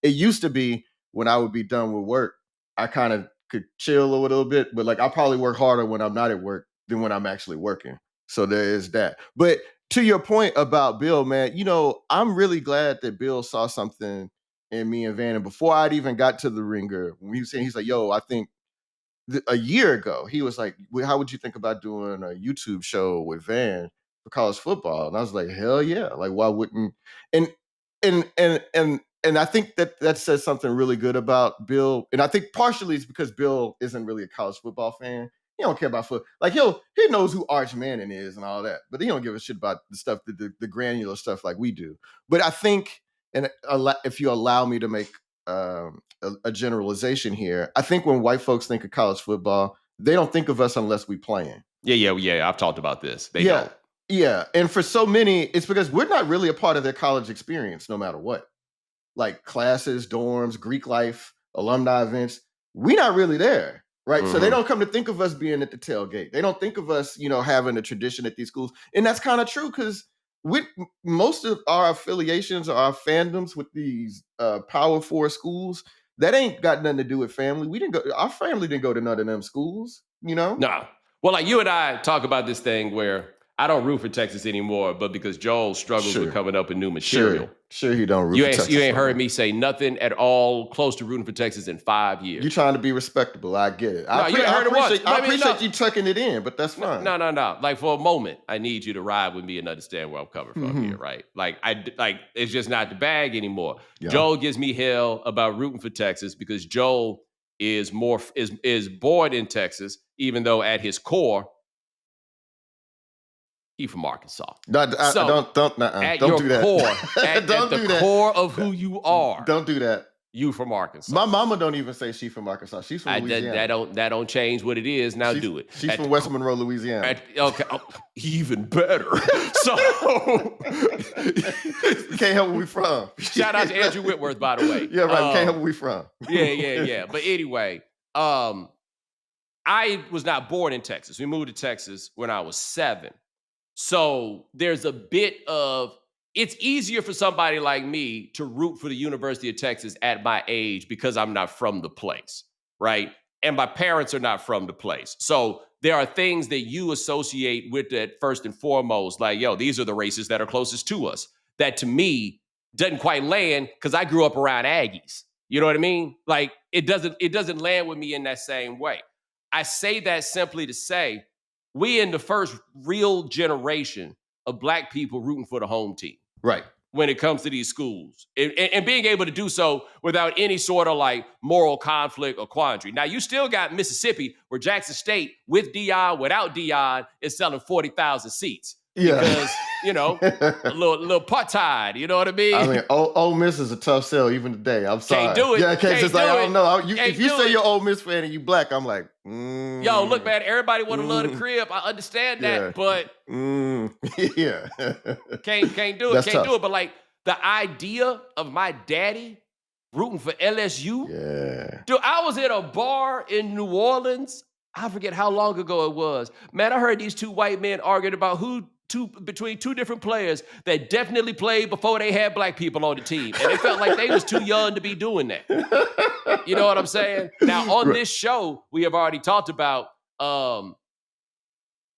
S2: it used to be when I would be done with work, I kind of could chill a little bit, but like I probably work harder when I'm not at work than when I'm actually working. So there is that. But to your point about Bill, man, I'm really glad that Bill saw something in me and Van. And before I'd even got to the Ringer, when he was saying, he's like, yo, I think a year ago, he was like, well, how would you think about doing a YouTube show with Van for college football? And I was like, hell yeah. Like, why wouldn't? And I think that says something really good about Bill. And I think partially it's because Bill isn't really a college football fan. He don't care about football. Like he knows who Arch Manning is and all that, but he don't give a shit about the stuff, the granular stuff like we do. But I think, and if you allow me to make a generalization here, I think when white folks think of college football, they don't think of us unless we playing.
S1: Yeah. I've talked about this. They don't.
S2: Yeah. And for so many, it's because we're not really a part of their college experience, no matter what. Like classes, dorms, Greek life, alumni events, we're not really there. Right. Mm-hmm. So they don't come to think of us being at the tailgate. They don't think of us, having a tradition at these schools. And that's kind of true because most of our affiliations or our fandoms with these Power 4 schools, that ain't got nothing to do with family. Our family didn't go to none of them schools,
S1: No. Well, like you and I talk about this thing where I don't root for Texas anymore, but because Joel struggles with coming up with new material.
S2: Sure, he don't root for Texas.
S1: You ain't heard me say nothing at all close to rooting for Texas in 5 years.
S2: You're trying to be respectable. I get it.
S1: I
S2: appreciate you tucking it in, but that's fine.
S1: No. Like for a moment, I need you to ride with me and understand where I'm coming from here, right? Like it's just not the bag anymore. Yeah. Joel gives me hell about rooting for Texas because Joel is born in Texas, even though at his core, he from Arkansas.
S2: Don't do that.
S1: At the core of who you are.
S2: Don't do that.
S1: You from Arkansas.
S2: My mama don't even say she from Arkansas. She's from Louisiana.
S1: That don't change what it is. Now do it.
S2: She's from West Monroe, Louisiana.
S1: Okay. Even better. So
S2: you can't help where we from.
S1: Shout out to Andrew Whitworth, by the way.
S2: Yeah, right. You can't help where we from.
S1: Yeah. But anyway, I was not born in Texas. We moved to Texas when I was 7. So there's a bit of, it's easier for somebody like me to root for the University of Texas at my age because I'm not from the place, right? And my parents are not from the place. So there are things that you associate with it first and foremost, like, these are the races that are closest to us. That to me doesn't quite land because I grew up around Aggies. You know what I mean? Like it doesn't land with me in that same way. I say that simply to say, we in the first real generation of Black people rooting for the home team.
S2: Right.
S1: When it comes to these schools. And being able to do so without any sort of like moral conflict or quandary. Now, you still got Mississippi where Jackson State with Dion, without Dion, is selling 40,000 seats.
S2: Yeah.
S1: Because, a little part-tied, you know what I mean?
S2: I mean, Ole Miss is a tough sell even today. I'm sorry.
S1: Can't do it.
S2: Yeah,
S1: can't
S2: just
S1: do
S2: like,
S1: it.
S2: I don't know. If you say
S1: it.
S2: you're Ole Miss fan and you Black, I'm like,
S1: Yo, look, man, everybody want to love the crib. I understand that, but
S2: yeah.
S1: can't do it. Can't do it. But like the idea of my daddy rooting for LSU.
S2: Yeah.
S1: Dude, I was at a bar in New Orleans. I forget how long ago it was. Man, I heard these two white men arguing about between two different players that definitely played before they had Black people on the team. And it felt like they was too young to be doing that. You know what I'm saying? Now, on this show, we have already talked about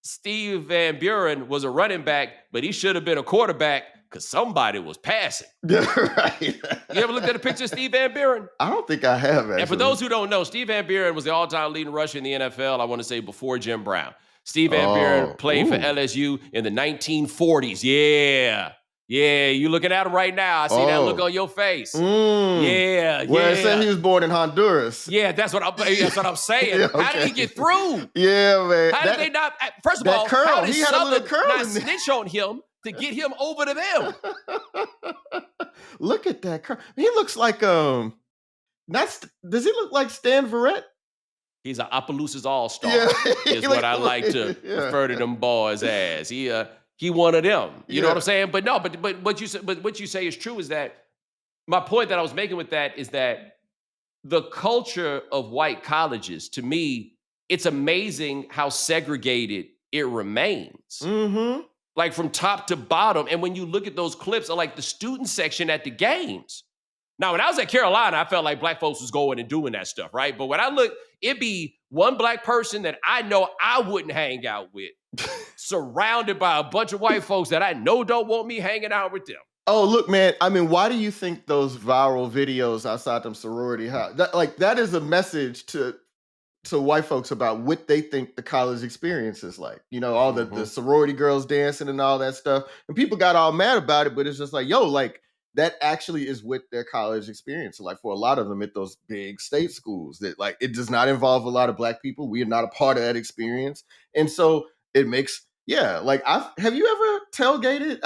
S1: Steve Van Buren was a running back, but he should have been a quarterback because somebody was passing.
S2: Right.
S1: You ever looked at a picture of Steve Van Buren?
S2: I don't think I have, actually.
S1: And for those who don't know, Steve Van Buren was the all-time leading rusher in the NFL, I want to say before Jim Brown. Steve Van Buren played for LSU in the 1940s. Yeah. Yeah, you looking at him right now. I see that look on your face. Yeah,
S2: Well, it said he was born in Honduras.
S1: Yeah, that's what I'm saying.
S2: Yeah, okay.
S1: How did he get through?
S2: Yeah, man.
S1: How did they not? First of
S2: that
S1: all,
S2: curl,
S1: how did
S2: he had a little
S1: Southern
S2: curl
S1: not
S2: in there.
S1: snitch on him to get him over to them?
S2: Look at that curl. He looks like does he look like Stan Verrett?
S1: He's an Opelousas all-star.
S2: Yeah.
S1: Is what I like to refer to them boys as. He one of them. You know what I'm saying? But no, but what you say is true, is that my point that I was making with that is that the culture of white colleges, to me, it's amazing how segregated it remains.
S2: Mm-hmm.
S1: Like from top to bottom. And when you look at those clips of like the student section at the games. Now, when I was at Carolina, I felt like black folks was going and doing that stuff, right? But when I look, it'd be one black person that I know I wouldn't hang out with, surrounded by a bunch of white folks that I know don't want me hanging out with them.
S2: Oh, look, man. I mean, why do you think those viral videos outside them sorority house, that is a message to white folks about what they think the college experience is like? You know, all the sorority girls dancing and all that stuff. And people got all mad about it, but it's just like, yo, like, that actually is what their college experience is like for a lot of them at those big state schools. That, like, it does not involve a lot of black people. We are not a part of that experience. And so it makes, like, have you ever tailgated?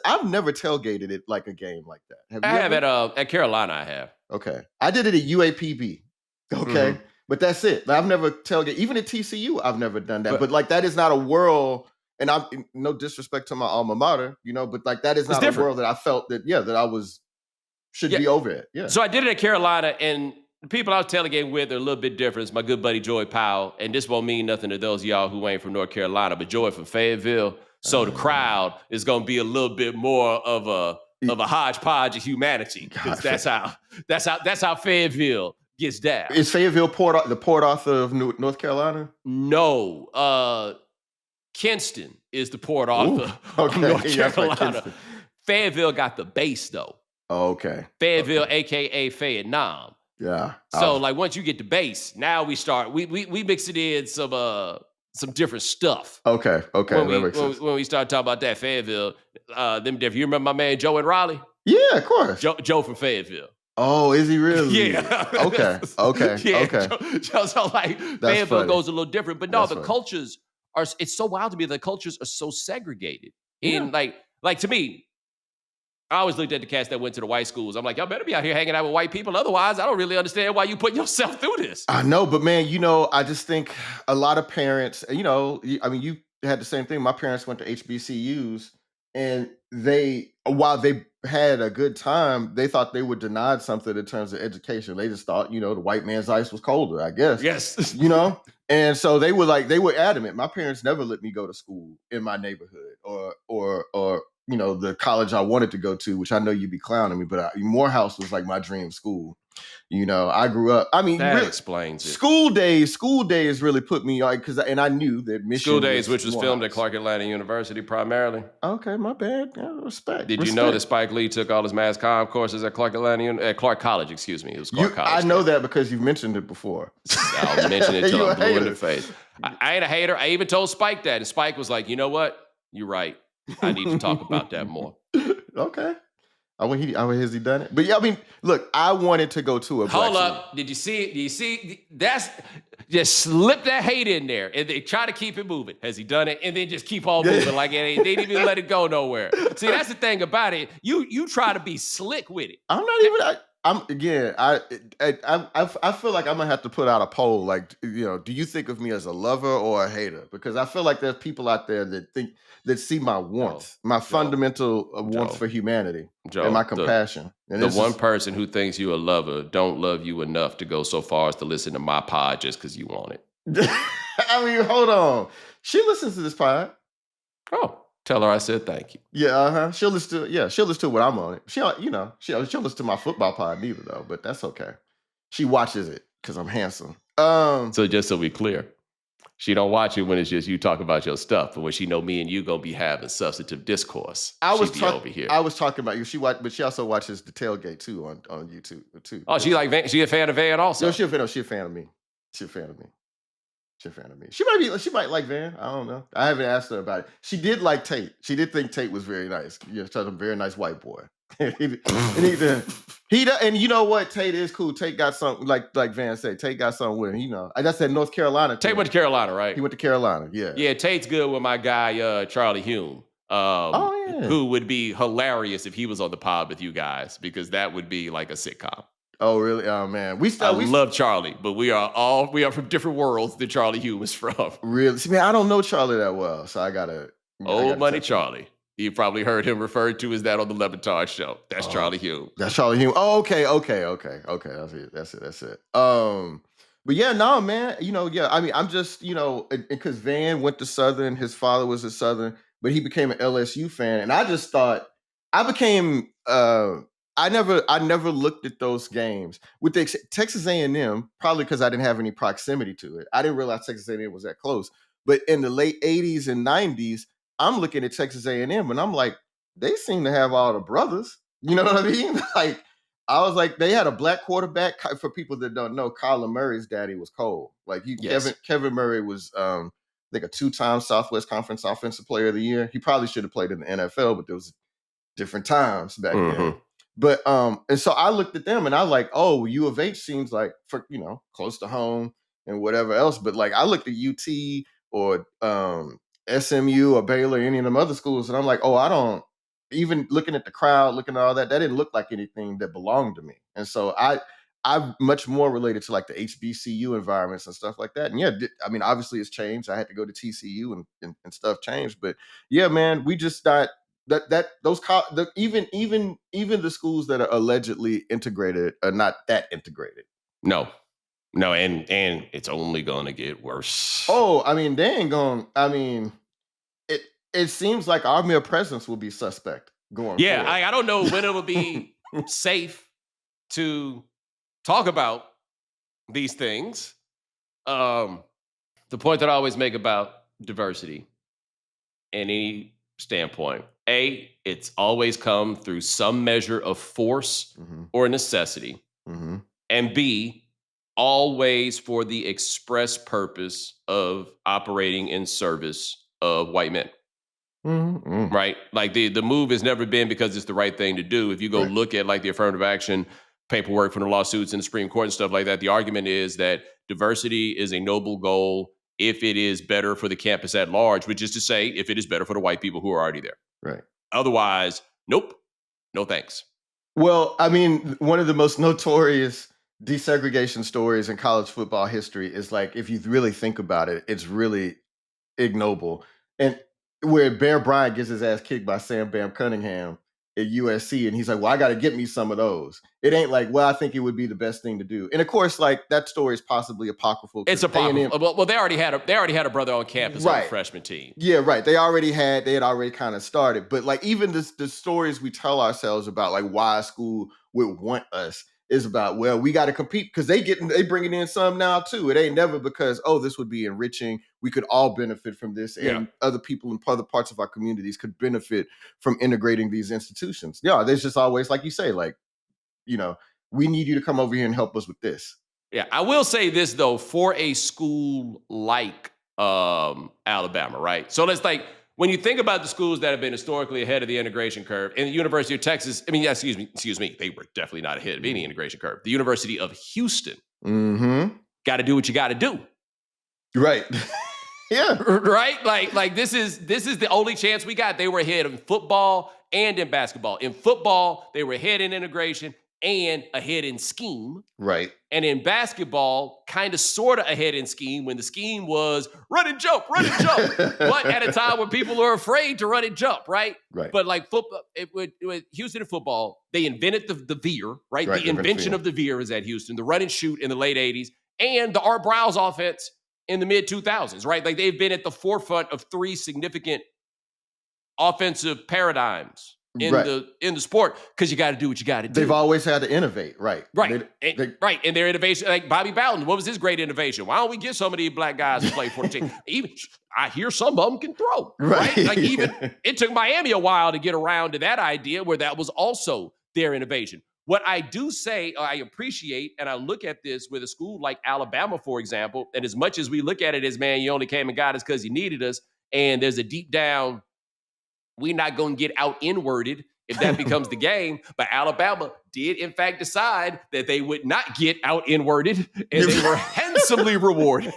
S2: I've never tailgated at like a game like that.
S1: I have at Carolina, I have.
S2: Okay. I did it at UAPB. Okay. But that's it. I've never tailgated. Even at TCU, I've never done that. But like, that is not a world. And I'm no disrespect to my alma mater, you know, but like, that is not a world that I felt that I should be over it. Yeah.
S1: So I did it at Carolina, and the people I was tailgating with are a little bit different. It's my good buddy Joey Powell, and this won't mean nothing to those of y'all who ain't from North Carolina, but Joey from Fayetteville. So the crowd is going to be a little bit more of a hodgepodge of humanity, because that's how Fayetteville gets down.
S2: Is Fayetteville the Port Arthur of North Carolina?
S1: No. Kinston is the Port Arthur of North Carolina. Fayetteville got the base, though.
S2: Oh, okay.
S1: Fayetteville, a.k.a. Vietnam.
S2: Yeah.
S1: So, like, once you get the base, now we start, we mix it in some different stuff.
S2: Okay.
S1: When we start talking about that, Fayetteville, them different. You remember my man Joe in Raleigh?
S2: Yeah, of course.
S1: Joe from Fayetteville.
S2: Oh, is he really?
S1: Yeah.
S2: Okay.
S1: Yeah,
S2: Okay.
S1: So like, Fayetteville goes a little different. But no,
S2: That's
S1: the
S2: funny.
S1: cultures it's so wild to me. The cultures are so segregated. And like to me, I always looked at the cats that went to the white schools. I'm like, y'all better be out here hanging out with white people. Otherwise, I don't really understand why you put yourself through this.
S2: I know, but man, you know, I just think a lot of parents, you know, I mean, you had the same thing. My parents went to HBCUs, and while they had a good time, they thought they were denied something in terms of education. They just thought, you know, the white man's ice was colder, I guess.
S1: Yes.
S2: You know? And so they were adamant. My parents never let me go to school in my neighborhood or you know, the college I wanted to go to, which I know you'd be clowning me, but Morehouse was like my dream school. You know, I grew up. I mean,
S1: that
S2: really,
S1: explains it.
S2: School days really put me like, and I knew that Mission
S1: School Days, which was
S2: Morehouse.
S1: filmed at Clark Atlanta University primarily.
S2: Okay, my bad. Yeah, respect.
S1: Did you know that Spike Lee took all his mass comm courses at Clark College? Excuse me, it was Clark College.
S2: I know that because you've mentioned it before.
S1: I'll mention it till I'm blue in the face. I ain't a hater. I even told Spike that, and Spike was like, "You know what? You're right. I need to talk about that more."
S2: Okay. Has he done it? But yeah, I mean, look, I wanted to go to a black
S1: Hold up. Did you see it? Do you see? That's just slip that hate in there and they try to keep it moving. Has he done it? And then just keep on moving like they didn't even let it go nowhere. See, that's the thing about it. You try to be slick with it.
S2: I'm not even. I feel like I'm gonna have to put out a poll. Like, you know, do you think of me as a lover or a hater? Because I feel like there's people out there that see my warmth, my fundamental warmth for humanity, and my compassion. And
S1: the one person who thinks you a lover don't love you enough to go so far as to listen to my pod just because you want it.
S2: I mean, hold on. She listens to this pod.
S1: Oh. Tell her I said thank you.
S2: Yeah, She'll listen to what I'm on it. She'll listen to my football pod neither though, but that's okay. She watches it because I'm handsome.
S1: So just so we clear, She don't watch it when it's just you talk about your stuff, but when she know me and you gonna be having substantive discourse, she be over here.
S2: I was talking about you. But she also watches the tailgate too on YouTube too.
S1: Oh, she a fan of Van also.
S2: No, she a fan of me. She a fan of me. She might like Van. I don't know. I haven't asked her about it. She did like Tate. She did think Tate was very nice. Yeah, she's a very nice white boy. And you know what? Tate is cool. Tate got something like Van said. Tate got something with him. You know, that's at North Carolina.
S1: Tate went to Carolina, right?
S2: He went to Carolina. Yeah.
S1: Yeah, Tate's good with my guy Charlie Hume. Who would be hilarious if he was on the pod with you guys, because that would be like a sitcom.
S2: Oh, really? Oh, man. We
S1: love Charlie, but we are from different worlds than Charlie Hume is from.
S2: Really? See, man, I don't know Charlie that well, so I gotta.
S1: Old money Charlie. You probably heard him referred to as that on the Levitard show. That's Charlie Hume.
S2: That's Charlie Hume. Oh, okay. That's it. But yeah, no, man. You know, yeah. I mean, I'm just, you know, because Van went to Southern. His father was a Southern, but he became an LSU fan, and I just thought I became. I never looked at those games with Texas A&M, probably because I didn't have any proximity to it. I didn't realize Texas A&M was that close. But in the late 80s and 90s, I'm looking at Texas A&M and I'm like, they seem to have all the brothers. You know what I mean? Like, I was like, they had a black quarterback. For people that don't know, Kyler Murray's daddy was Cole. Like, Kevin Murray was, I think, a 2-time Southwest Conference Offensive Player of the Year. He probably should have played in the NFL, but there was different times back then. But and so I looked at them and I like, oh, U of H seems like, for, you know, close to home and whatever else. But like I looked at UT or SMU or Baylor, any of them other schools, and I'm like, oh, I don't, even looking at the crowd, looking at all that didn't look like anything that belonged to me. And so I'm much more related to like the HBCU environments and stuff like that. And yeah, I mean, obviously it's changed. I had to go to TCU and stuff changed. But yeah, man, we just thought even the schools that are allegedly integrated are not that integrated.
S1: No, and it's only going to get worse.
S2: Oh, I mean, they ain't going. I mean, it seems like our mere presence will be suspect going.
S1: Yeah,
S2: forward.
S1: I don't know when it will be safe to talk about these things. The point that I always make about diversity, any standpoint. A, it's always come through some measure of force or necessity. And B, always for the express purpose of operating in service of white men. Right? Like the move has never been because it's the right thing to do. If you go look at like the affirmative action paperwork from the lawsuits in the Supreme Court and stuff like that, the argument is that diversity is a noble goal if it is better for the campus at large, which is to say, if it is better for the white people who are already there.
S2: Right.
S1: Otherwise, nope. No thanks.
S2: Well, I mean, one of the most notorious desegregation stories in college football history is like, if you really think about it, it's really ignoble. And where Bear Bryant gets his ass kicked by Sam Bam Cunningham at USC, and he's like, well, I got to get me some of those. It ain't like, well, I think it would be the best thing to do. And of course, like that story is possibly apocryphal.
S1: It's apocryphal. Well, they already had a brother on campus on the freshman team.
S2: Yeah, right. They had already kind of started. But like even the stories we tell ourselves about like why a school would want us is about, well, we got to compete because they bringing in some now too. It ain't never because, oh, this would be enriching. We could all benefit from this, and other people in other parts of our communities could benefit from integrating these institutions. Yeah, there's just always, like you say, like, you know, we need you to come over here and help us with this.
S1: Yeah, I will say this though, for a school like Alabama, right? So let's like, when you think about the schools that have been historically ahead of the integration curve, and the University of Texas, excuse me, they were definitely not ahead of any integration curve. The University of Houston, got to do what you got to do.
S2: Right. Yeah.
S1: Right? Like this is the only chance we got. They were ahead in football and in basketball. In football, they were ahead in integration and ahead in scheme.
S2: Right.
S1: And in basketball, kind of sort of ahead in scheme when the scheme was run and jump. But at a time when people are afraid to run and jump, right?
S2: Right.
S1: But like football, with Houston in football, they invented the veer, right? The invention of the veer is at Houston, the run and shoot in the late 80s, and the Art Browse offense in the mid 2000s, right? Like they've been at the forefront of three significant offensive paradigms in the sport because you got to do what you got to do.
S2: They've always had to innovate, right?
S1: Right. And their innovation, like Bobby Bowden, what was his great innovation? Why don't we get some of these black guys to play for the team? Even I hear some of them can throw, right? Like even it took Miami a while to get around to that idea where that was also their innovation. What I do say, I appreciate, and I look at this with a school like Alabama, for example, and as much as we look at it as, man, you only came and got us because you needed us, and there's a deep down, we're not going to get out inwarded if that becomes the game. But Alabama did, in fact, decide that they would not get out inwarded, and they were handsomely rewarded.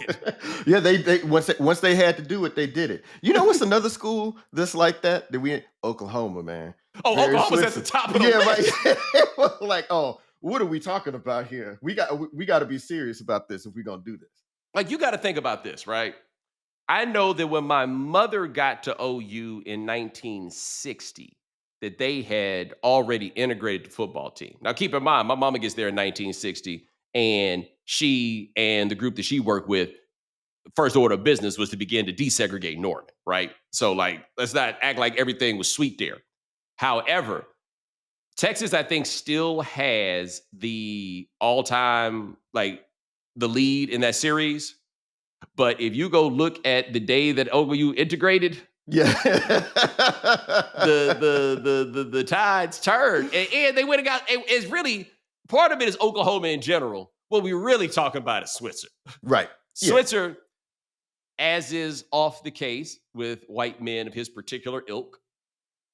S2: Yeah, they once they had to do it, they did it. You know what's another school that's like that? That we Oklahoma, man.
S1: Oh, Oklahoma's at the top of the list.
S2: Right. Like, oh, what are we talking about here? We got to be serious about this if we're gonna do this.
S1: Like, you got to think about this, right? I know that when my mother got to OU in 1960, that they had already integrated the football team. Now, keep in mind, my mama gets there in 1960, and she and the group that she worked with, first order of business was to begin to desegregate Norman, right? So, like, let's not act like everything was sweet there. However, Texas, I think, still has the all-time, like, the lead in that series. But if you go look at the day that OU integrated,
S2: yeah,
S1: the tides turned, and they went and got. It's really part of it is Oklahoma in general. What we're really talking about is Switzer,
S2: right?
S1: Switzer, as is off the case with white men of his particular ilk,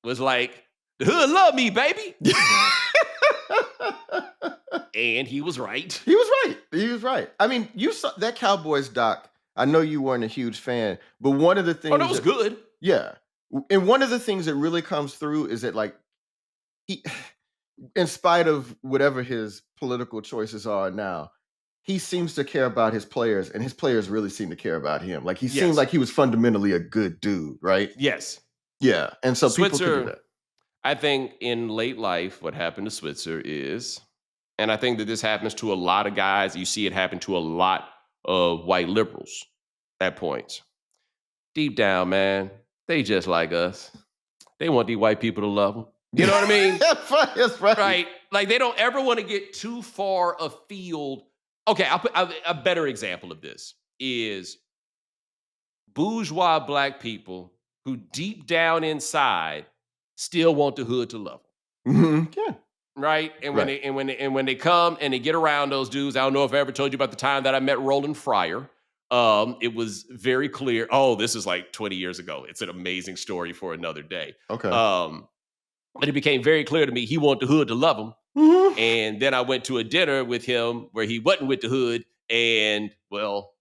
S1: was like, the hood love me, baby. And he was right.
S2: He was right. I mean, you saw that Cowboys doc. I know you weren't a huge fan, but one of the things
S1: that was good.
S2: Yeah. And one of the things that really comes through is that, like, he, in spite of whatever his political choices are now, he seems to care about his players, and his players really seem to care about him. Like, he seemed like he was fundamentally a good dude, right?
S1: Yes.
S2: Yeah. And so
S1: Switzer,
S2: people can do that.
S1: I think in late life, what happened to Switzer is, and I think that this happens to a lot of guys, you see it happen to a lot of white liberals at points. Deep down, man, they just like us. They want these white people to love them. You know what I mean?
S2: That's right.
S1: Right? Like, they don't ever want to get too far afield. Okay, I'll put a better example of this is bourgeois black people who deep down inside still want the hood to love them.
S2: Mm-hmm. Yeah.
S1: Right? And when they come and they get around those dudes, I don't know if I ever told you about the time that I met Roland Fryer. It was very clear. Oh, this is like 20 years ago. It's an amazing story for another day.
S2: Okay.
S1: But it became very clear to me he wanted the hood to love him. Mm-hmm. And then I went to a dinner with him where he wasn't with the hood. And, well,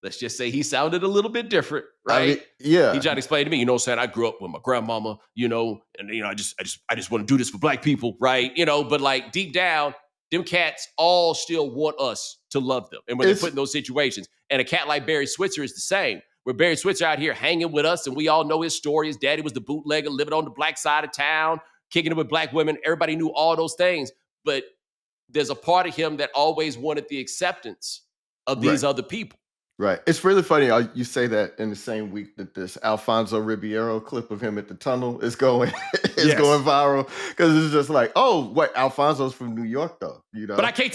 S1: let's just say he sounded a little bit different, right?
S2: I mean, yeah.
S1: He tried to explain to me, you know what I'm saying? I grew up with my grandmama, you know, and, you know, I just want to do this for black people, right? You know, but like deep down, them cats all still want us to love them. And when they're put in those situations, and a cat like Barry Switzer is the same, where Barry Switzer out here hanging with us, and we all know his story. His daddy was the bootlegger, living on the black side of town, kicking it with black women. Everybody knew all those things. But there's a part of him that always wanted the acceptance of these other people.
S2: Right. It's really funny you say that in the same week that this Alfonso Ribeiro clip of him at the tunnel is going going viral, because it's just like, oh, what, Alfonso's from New York though, you know?
S1: But I can't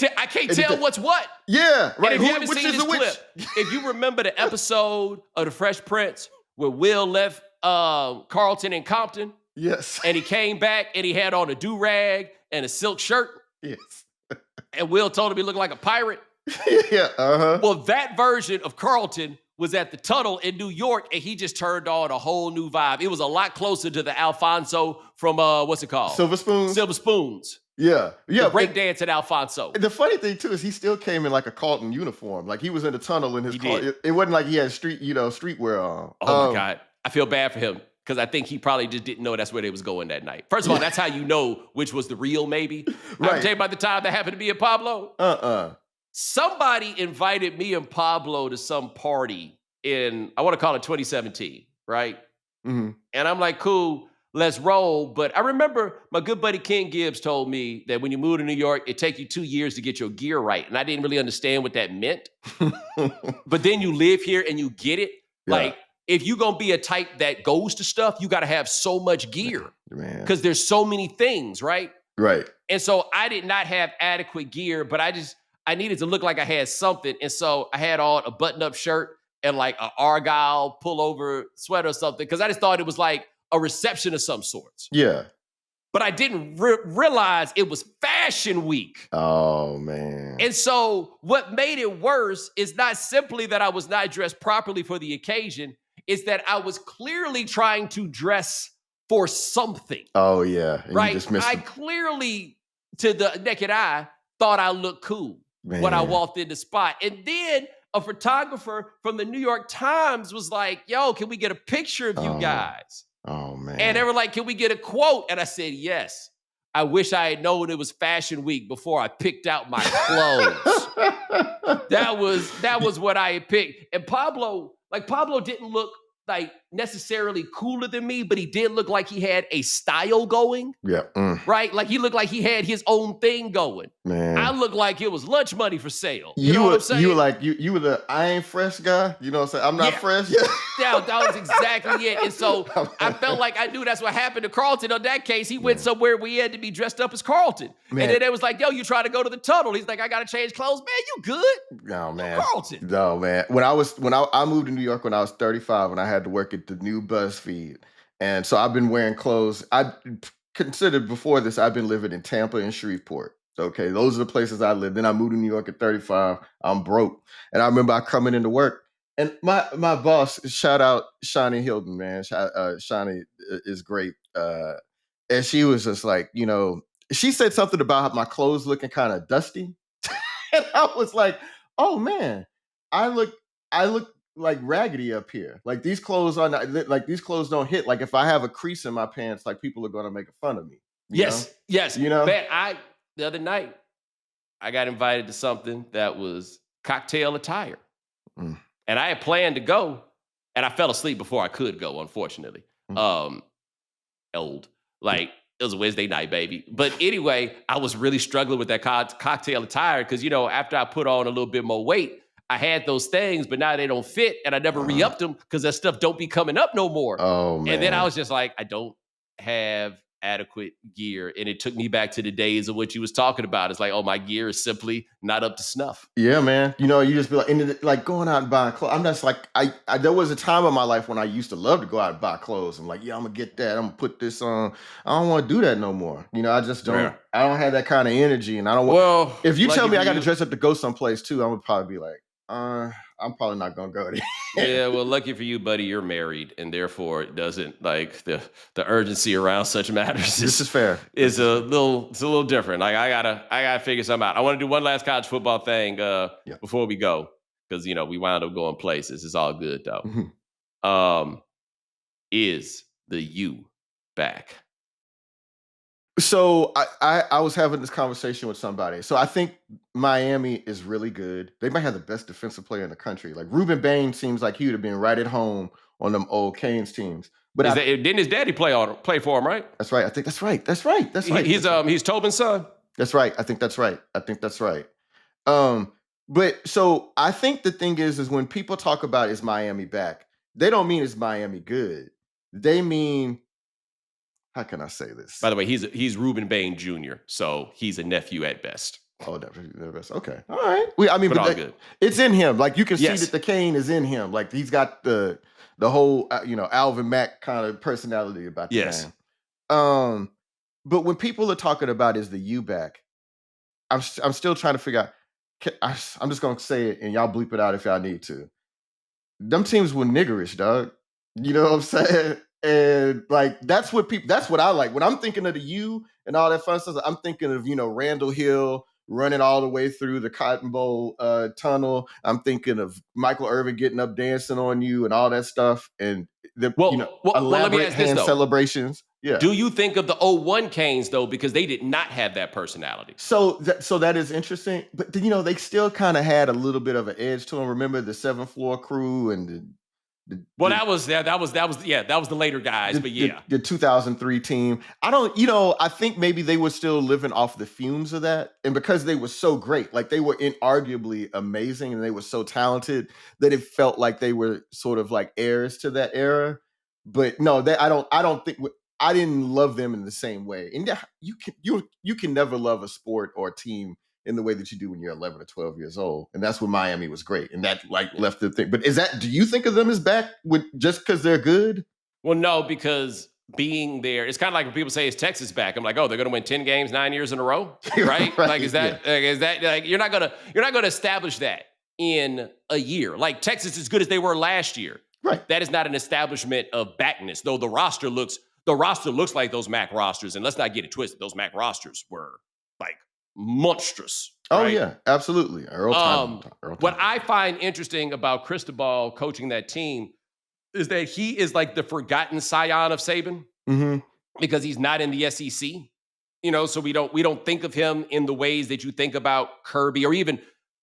S1: tell what's what.
S2: Yeah, right.
S1: And if you haven't seen this clip, if you remember the episode of The Fresh Prince where Will left Carlton in Compton,
S2: yes,
S1: and he came back and he had on a do-rag and a silk shirt,
S2: yes,
S1: and Will told him he looked like a pirate.
S2: Yeah, uh-huh.
S1: Well, that version of Carlton was at the tunnel in New York, and he just turned on a whole new vibe. It was a lot closer to the Alfonso from, what's it called?
S2: Silver Spoons?
S1: Silver Spoons.
S2: Yeah.
S1: The breakdance at Alfonso.
S2: The funny thing, too, is he still came in like a Carlton uniform. Like, he was in the tunnel in his car. It wasn't like he had streetwear on.
S1: Oh, my God. I feel bad for him, because I think he probably just didn't know that's where they was going that night. First of all, that's how you know which was the real maybe. Right. I can tell you about the time that happened to be in Pablo. Somebody invited me and Pablo to some party in, I want to call it 2017, right?
S2: Mm-hmm.
S1: And I'm like, cool, let's roll. But I remember my good buddy Ken Gibbs told me that when you move to New York, it takes you 2 years to get your gear right. And I didn't really understand what that meant. But then you live here and you get it. Yeah. Like, if you're going to be a type that goes to stuff, you got to have so much gear
S2: Man.
S1: because there's so many things, right?
S2: Right.
S1: And so I did not have adequate gear, but I needed to look like I had something. And so I had on a button-up shirt and like an Argyle pullover sweater or something because I just thought it was like a reception of some sorts.
S2: Yeah.
S1: But I didn't realize it was fashion week.
S2: Oh, man.
S1: And so what made it worse is not simply that I was not dressed properly for the occasion, it's that I was clearly trying to dress for something.
S2: Oh, yeah. And
S1: right? I clearly, to the naked eye, thought I looked cool when I walked in the spot. And then a photographer from the New York Times was like, yo, can we get a picture of you guys?
S2: Oh, man.
S1: And they were like, can we get a quote? And I said, yes. I wish I had known it was fashion week before I picked out my clothes. That was what I had picked. And Pablo didn't look like necessarily cooler than me, but he did look like he had a style going.
S2: Yeah.
S1: Right? Like he looked like he had his own thing going.
S2: Man.
S1: I looked like it was lunch money for sale. You know what I'm saying?
S2: You were like, you were the I ain't fresh guy. You know what I'm saying? I'm not fresh.
S1: Yeah, that was exactly it. And so I felt like I knew that's what happened to Carlton. On that case, he went somewhere where he had to be dressed up as Carlton. Man. And then it was like, yo, you try to go to the tunnel. He's like, I got to change clothes. Man, you good?
S2: No, man.
S1: Carlton.
S2: No, man. When I moved to New York when I was 35 and I had to work at the new BuzzFeed. And so I've been wearing clothes. I considered before this, I've been living in Tampa and Shreveport. Okay, those are the places I lived. Then I moved to New York at 35. I'm broke. And I remember I coming into work. And my boss, shout out Shawnee Hilton, man. Shawnee is great. And she was just like, you know, she said something about my clothes looking kind of dusty. And I was like, oh man, I look like raggedy up here. Like these clothes are not, like these clothes don't hit. Like if I have a crease in my pants, like people are going to make fun of me.
S1: Yes.
S2: You know,
S1: man, the other night I got invited to something that was cocktail attire. And I had planned to go, and I fell asleep before I could go, unfortunately. Old. Like, it was a Wednesday night, baby. But anyway, I was really struggling with that cocktail attire because, you know, after I put on a little bit more weight, I had those things, but now they don't fit, and I never re-upped them because that stuff don't be coming up no more.
S2: Oh, man.
S1: And then I was just like, I don't have adequate gear. And it took me back to the days of what you was talking about. It's like, oh, my gear is simply not up to snuff.
S2: Yeah, man. You know, you just be like, and like going out and buying clothes. I'm just like, I there was a time in my life when I used to love to go out and buy clothes. I'm like, yeah, I'm gonna get that. I'm gonna put this on. I don't want to do that no more. You know, I just don't. Yeah. I don't have that kind of energy, and I don't want. Well, if you tell me I got to dress up to go someplace too, I would probably be like, I'm probably not gonna go there.
S1: Yeah, well, lucky for you, buddy, you're married, and therefore it doesn't like the urgency around such matters.
S2: This is fair.
S1: It's a little different. Like I gotta figure something out. I want to do one last college football thing before we go, because you know we wound up going places. It's all good though. Mm-hmm. Is the U back?
S2: So I was having this conversation with somebody. So I think Miami is really good. They might have the best defensive player in the country. Like Ruben Bain seems like he would have been right at home on them old Canes teams. But
S1: didn't his daddy play for him, right?
S2: That's right. I think that's right. That's right.
S1: He's Tobin's son.
S2: That's right. I think that's right. But so I think the thing is when people talk about is Miami back, they don't mean is Miami good. They mean, how can I say this?
S1: By the way, he's Ruben Bain Jr., so he's a nephew at best.
S2: Oh, nephew at best. Okay, all right. But
S1: all good.
S2: It's in him. Like you can see that the cane is in him. Like he's got the whole Alvin Mack kind of personality about the man. But when people are talking about is the U back, I'm still trying to figure out. I'm just gonna say it, and y'all bleep it out if y'all need to. Them teams were niggerish, dog. You know what I'm saying? And like that's what I like. When I'm thinking of the U and all that fun stuff, I'm thinking of, Randall Hill running all the way through the Cotton Bowl tunnel. I'm thinking of Michael Irvin getting up dancing on you and all that stuff. And elaborate hand celebrations. Yeah.
S1: Do you think of the 01 Canes though? Because they did not have that personality.
S2: So that is interesting. But they still kind of had a little bit of an edge to them. Remember the 7th Floor Crew and
S1: Well, that was the later guys, but yeah.
S2: The 2003 team. I think maybe they were still living off the fumes of that. And because they were so great, like they were inarguably amazing and they were so talented that it felt like they were sort of like heirs to that era. But no, I don't think I didn't love them in the same way. And you can never love a sport or a team in the way that you do when you're 11 or 12 years old. And that's when Miami was great. And that left the thing. But do you think of them as back just because they're good?
S1: Well, no, because being there, it's kind of like when people say, is Texas back? I'm like, oh, they're going to win 10 games, 9 years in a row, right? Like, is that like, you're not going to establish that in a year. Like Texas, as good as they were last year.
S2: Right.
S1: That is not an establishment of backness, though the roster looks like those MAC rosters. And let's not get it twisted. Those MAC rosters were like monstrous.
S2: Oh
S1: right?
S2: Yeah, absolutely. Earl
S1: What I find interesting about Cristobal coaching that team is that he is like the forgotten scion of Saban because he's not in the SEC. So we don't think of him in the ways that you think about Kirby or even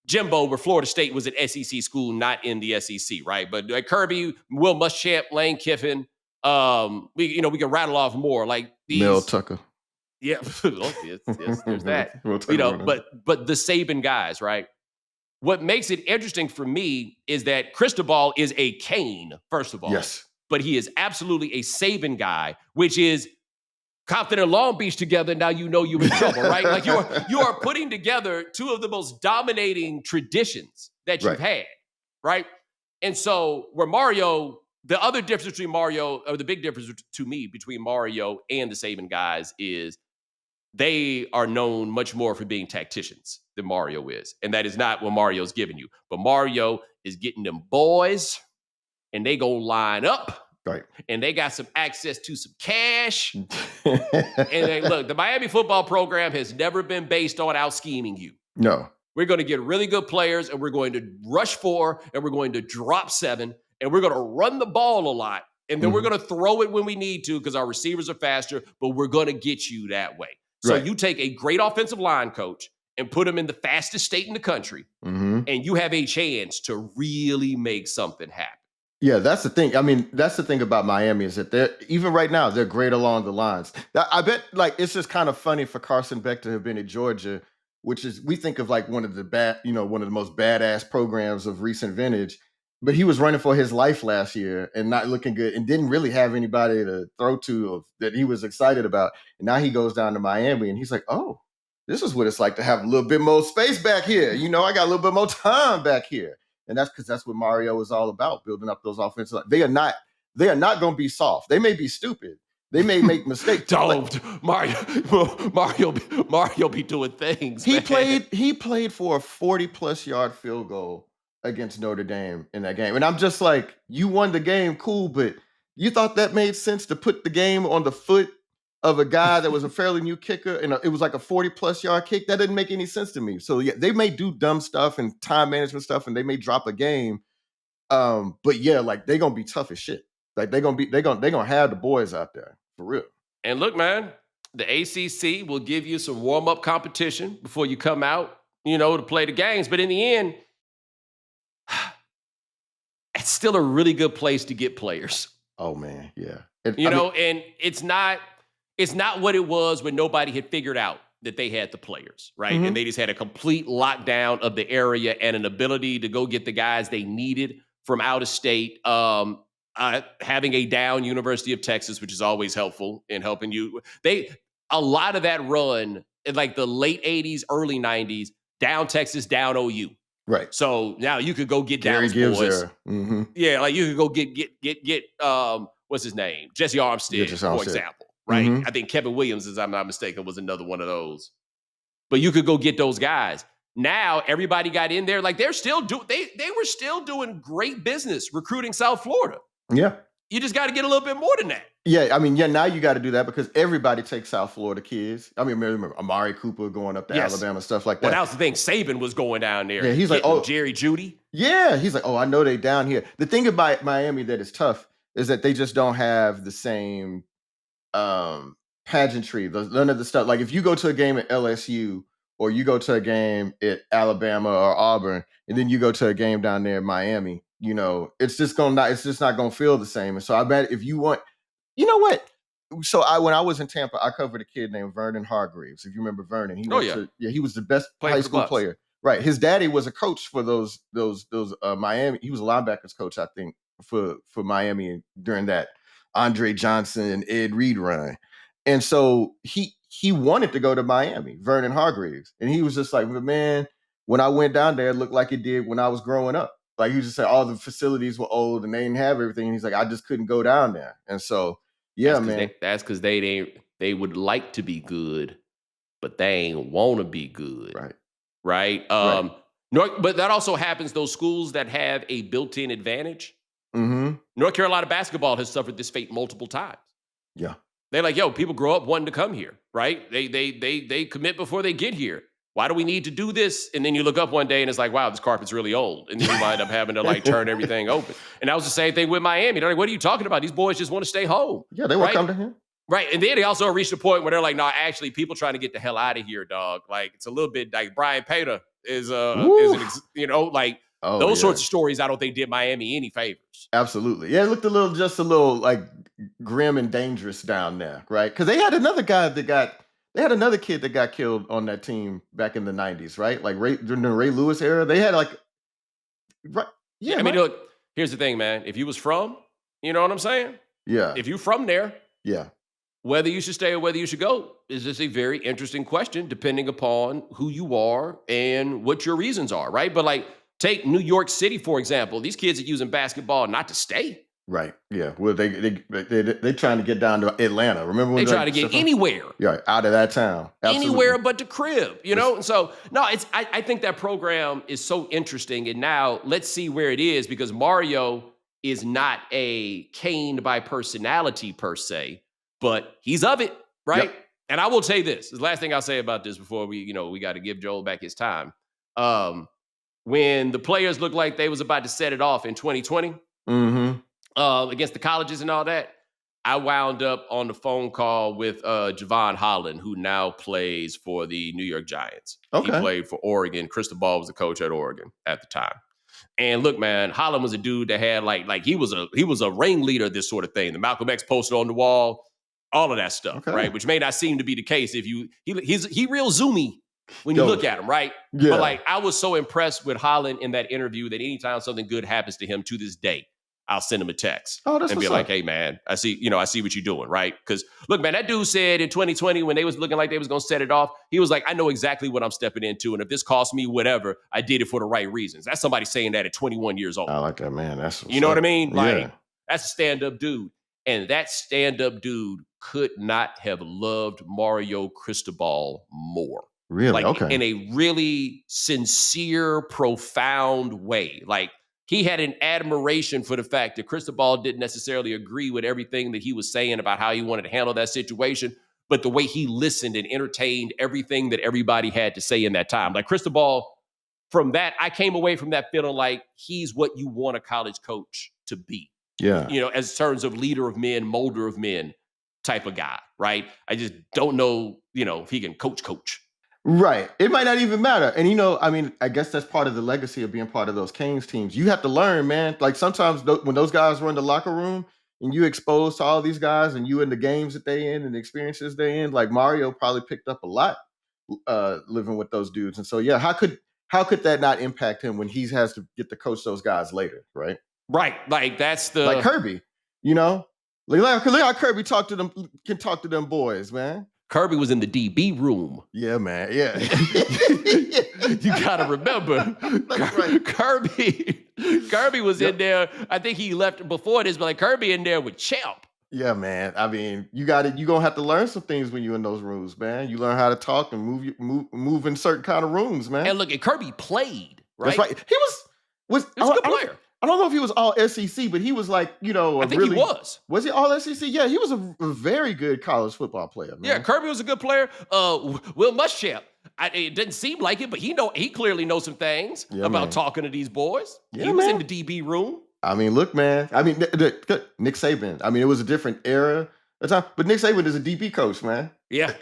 S1: Jimbo, where Florida State was an SEC school, not in the SEC, right? But Kirby, Will Muschamp, Lane Kiffin, we can rattle off more like these.
S2: Mel Tucker.
S1: Yeah, yes, there's that. But the Saban guys, right? What makes it interesting for me is that Cristobal is a Kane, first of all.
S2: Yes.
S1: But he is absolutely a Saban guy, which is Compton and Long Beach together. Now you know you're in trouble, right? Like you are putting together two of the most dominating traditions that you've had, right? And so where Mario, the other difference between Mario, or the big difference to me between Mario and the Saban guys is they are known much more for being tacticians than Mario is. And that is not what Mario's giving you. But Mario is getting them boys, and they go line up.
S2: Right.
S1: And they got some access to some cash. And look, the Miami football program has never been based on out-scheming you.
S2: No.
S1: We're going to get really good players, and we're going to rush 4, and we're going to drop 7, and we're going to run the ball a lot. And then we're going to throw it when we need to because our receivers are faster, but we're going to get you that way. So you take a great offensive line coach and put him in the fastest state in the country, and you have a chance to really make something happen.
S2: Yeah, that's the thing. I mean, that's the thing about Miami is that they're even right now, they're great along the lines. I bet it's just kind of funny for Carson Beck to have been at Georgia, which is, we think of like one of the most badass programs of recent vintage. But he was running for his life last year and not looking good and didn't really have anybody to throw to that he was excited about. And now he goes down to Miami and he's like, oh, this is what it's like to have a little bit more space back here. I got a little bit more time back here. And that's because that's what Mario is all about, building up those offensive. They are not going to be soft. They may be stupid. They may make mistakes.
S1: Don't Mario be doing things.
S2: He played for a 40+ yard field goal against Notre Dame in that game. And I'm just like, you won the game, cool, but you thought that made sense to put the game on the foot of a guy that was a fairly new kicker, and it was like a 40+ yard kick? That didn't make any sense to me. So yeah, they may do dumb stuff and time management stuff, and they may drop a game. But yeah, like they're gonna be tough as shit. Like they're gonna have the boys out there for real.
S1: And look, man, the ACC will give you some warm-up competition before you come out, to play the games. But in the end, it's still a really good place to get players.
S2: Oh man, yeah.
S1: And it's not what it was when nobody had figured out that they had the players, right? And they just had a complete lockdown of the area and an ability to go get the guys they needed from out of state. Having a down University of Texas, which is always helpful in helping you. A lot of that run in like the late 80s, early 90s, down Texas, down OU.
S2: Right.
S1: So now you could go get
S2: Gary
S1: Dallas
S2: Gibbs
S1: boys.
S2: There.
S1: Yeah, like you could go get what's his name? Jesse Armstead, for example. Right. I think Kevin Williams, as I'm not mistaken, was another one of those. But you could go get those guys. Now everybody got in there. Like they were still doing great business recruiting South Florida.
S2: Yeah.
S1: You just got to get a little bit more than that.
S2: Yeah, I mean, now you got to do that because everybody takes South Florida kids. I mean, remember Amari Cooper going up to Alabama, stuff like that.
S1: Well, that was the thing. Saban was going down there.
S2: Yeah, he's like, oh,
S1: Jerry Jeudy.
S2: Yeah, he's like, oh, I know they down here. The thing about Miami that is tough is that they just don't have the same pageantry. None of the stuff. Like if you go to a game at LSU or you go to a game at Alabama or Auburn, and then you go to a game down there in Miami, it's just not gonna feel the same. And so I bet if you want, you know what? So when I was in Tampa, I covered a kid named Vernon Hargreaves. If you remember Vernon, he he was the best high school player. Right. His daddy was a coach for those Miami. He was a linebackers coach, I think, for Miami during that Andre Johnson and Ed Reed run. And so he wanted to go to Miami, Vernon Hargreaves. And he was just like, man, when I went down there, it looked like it did when I was growing up. Like, he just said all the facilities were old and they didn't have everything. And he's like, I just couldn't go down there. And so, yeah, man.
S1: That's because they would like to be good, but they ain't want to be good. Right. But that also happens, those schools that have a built-in advantage.
S2: Mm-hmm.
S1: North Carolina basketball has suffered this fate multiple times.
S2: Yeah.
S1: They're like, yo, people grow up wanting to come here, right? They commit before they get here. Why do we need to do this? And then you look up one day and it's like, wow, this carpet's really old. And then you wind up having to like turn everything open. And that was the same thing with Miami. They're like, what are you talking about? These boys just want to stay home.
S2: Yeah, they want to come to him.
S1: Right. And then they also reached a point where they're like, no, actually, people trying to get the hell out of here, dog. Like, it's a little bit like Brian Pater is those sorts of stories I don't think did Miami any favors.
S2: Absolutely. Yeah, it looked just a little like grim and dangerous down there, right? Because they had another kid that got killed on that team back in the 90s, right? Like during the Ray Lewis era. They had
S1: I mean, look, here's the thing, man. If you was from, you know what I'm saying?
S2: Yeah.
S1: If you from there,
S2: yeah.
S1: Whether you should stay or whether you should go is just a very interesting question, depending upon who you are and what your reasons are, right? But like, take New York City, for example. These kids are using basketball not to stay.
S2: Right. Yeah. Well, they trying to get down to Atlanta. Remember when
S1: they trying to get anywhere?
S2: Yeah, out of that town. Absolutely.
S1: Anywhere but the crib, you know? And so, no, I think that program is so interesting. And now let's see where it is, because Mario is not a caned by personality per se, but he's of it, right? Yep. And I will say this is the last thing I'll say about this before we got to give Joel back his time. When the players looked like they was about to set it off in 2020 against the colleges and all that, I wound up on the phone call with Javon Holland, who now plays for the New York Giants. Okay. He played for Oregon. Cristobal was the coach at Oregon at the time. And look, man, Holland was a dude that had like he was a ringleader of this sort of thing. The Malcolm X poster on the wall, all of that stuff, right? Which may not seem to be the case if he real zoomy when you look at him, right? Yeah. But like, I was so impressed with Holland in that interview that anytime something good happens to him to this day, I'll send him a text and be like, hey, man, I see what you're doing, right? Because look, man, that dude said in 2020 when they was looking like they was going to set it off, he was like, I know exactly what I'm stepping into. And if this costs me whatever, I did it for the right reasons. That's somebody saying that at 21 years old.
S2: I like that, man. That's
S1: you know what I mean? Like, that's a stand-up dude. And that stand-up dude could not have loved Mario Cristobal more.
S2: Really?
S1: Like, in a really sincere, profound way. Like, he had an admiration for the fact that Cristobal didn't necessarily agree with everything that he was saying about how he wanted to handle that situation, but the way he listened and entertained everything that everybody had to say in that time. Like, Cristobal, from that, I came away from that feeling like he's what you want a college coach to be.
S2: Yeah.
S1: As terms of leader of men, molder of men type of guy, right? I just don't know, if he can coach.
S2: Right. It might not even matter. And, I guess that's part of the legacy of being part of those Canes teams. You have to learn, man. Like, sometimes when those guys run the locker room and you exposed to all these guys and you in the games that they in and the experiences they in, like Mario probably picked up a lot living with those dudes. And so, yeah, how could that not impact him when he has to get to coach those guys later, right?
S1: Right. Like, that's
S2: like Kirby, Look how Kirby can talk to them boys, man.
S1: Kirby was in the DB room.
S2: Yeah, man. Yeah.
S1: You got to remember. Right. Kirby was in there. I think he left before this, but like Kirby in there with Champ.
S2: Yeah, man. I mean, you're going to have to learn some things when you're in those rooms, man. You learn how to talk and move in certain kind of rooms, man.
S1: And look, Kirby played, right?
S2: That's right. He was a good player. I don't know if he was all SEC, but he was like,
S1: I think he was.
S2: Was he all SEC? Yeah, he was a very good college football player, man.
S1: Yeah, Kirby was a good player. Will Muschamp, it didn't seem like it, but he clearly knows some things about talking to these boys. Yeah, he was in the DB room.
S2: I mean, look, man. I mean, Nick Saban. I mean, it was a different era, But Nick Saban is a DB coach, man.
S1: Yeah.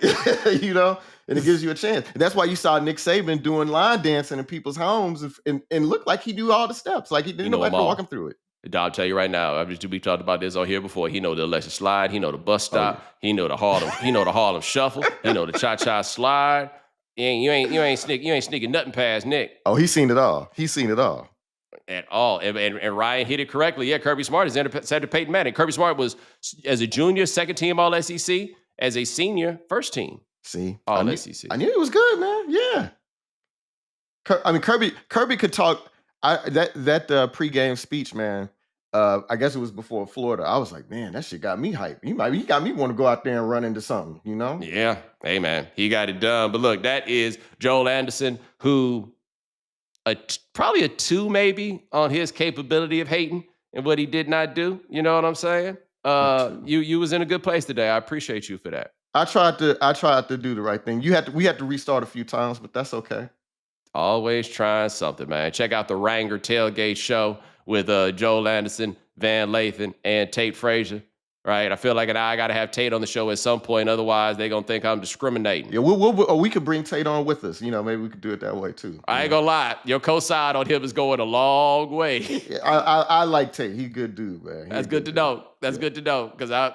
S2: You know, and it gives you a chance. And that's why you saw Nick Saban doing line dancing in people's homes and looked like he do all the steps. Like he didn't know nobody walk him through it.
S1: I'll tell you right now. We talked about this on here before. He know the Alexa slide. He know the bus stop. He know the Harlem. He know the Harlem shuffle. He know the cha-cha slide. You ain't sneaking nothing past Nick.
S2: Oh, he's seen it all. He's seen it all.
S1: At all. And Ryan hit it correctly. Yeah, Kirby Smart is intercepted to Peyton Manning. Kirby Smart was, as a junior, second team All-SEC. As a senior, first team.
S2: See?
S1: All-SEC.
S2: I knew it was good, man. Yeah. Kirby could talk. That pregame speech, man. I guess it was before Florida. I was like, man, that shit got me hyped. He got me want to go out there and run into something, you know?
S1: Yeah. Hey, man, he got it done. But look, that is Joel Anderson, who probably a 2 maybe on his capability of hating and what he did not do. You know what I'm saying? You was in a good place today. I appreciate you for that.
S2: I tried to do the right thing. We had to restart a few times, but that's okay.
S1: Always trying something, man. Check out the Ranger Tailgate Show with Joel Anderson, Van Lathan, and Tate Frazier. Right? I feel like I got to have Tate on the show at some point. Otherwise, they're going to think I'm discriminating.
S2: Yeah, we could bring Tate on with us. You know, maybe we could do it that way, too.
S1: I ain't going to lie. Your co-sign on him is going a long way.
S2: Yeah, I like Tate. He's a good dude, man.
S1: That's good to know. That's good to know because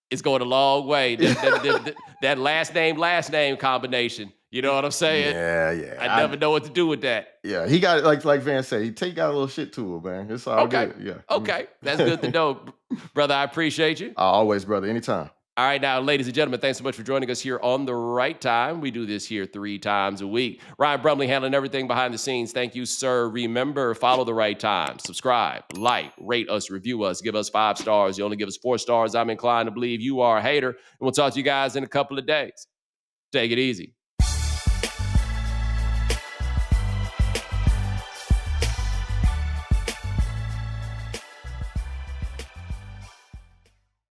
S1: it's going a long way. That last name combination. You know what I'm saying?
S2: Yeah.
S1: I never know what to do with that.
S2: Yeah, he got it, like Van said, Tate got a little shit to him, man. It's all good. Yeah.
S1: Okay. That's good to know. Brother, I appreciate you.
S2: Always, brother. Anytime.
S1: All right, now, ladies and gentlemen, thanks so much for joining us here on The Right Time. We do this here 3 times a week. Ryan Brumley handling everything behind the scenes. Thank you, sir. Remember, follow The Right Time. Subscribe, like, rate us, review us, give us 5 stars. You only give us 4 stars. I'm inclined to believe you are a hater. And we'll talk to you guys in a couple of days. Take it easy.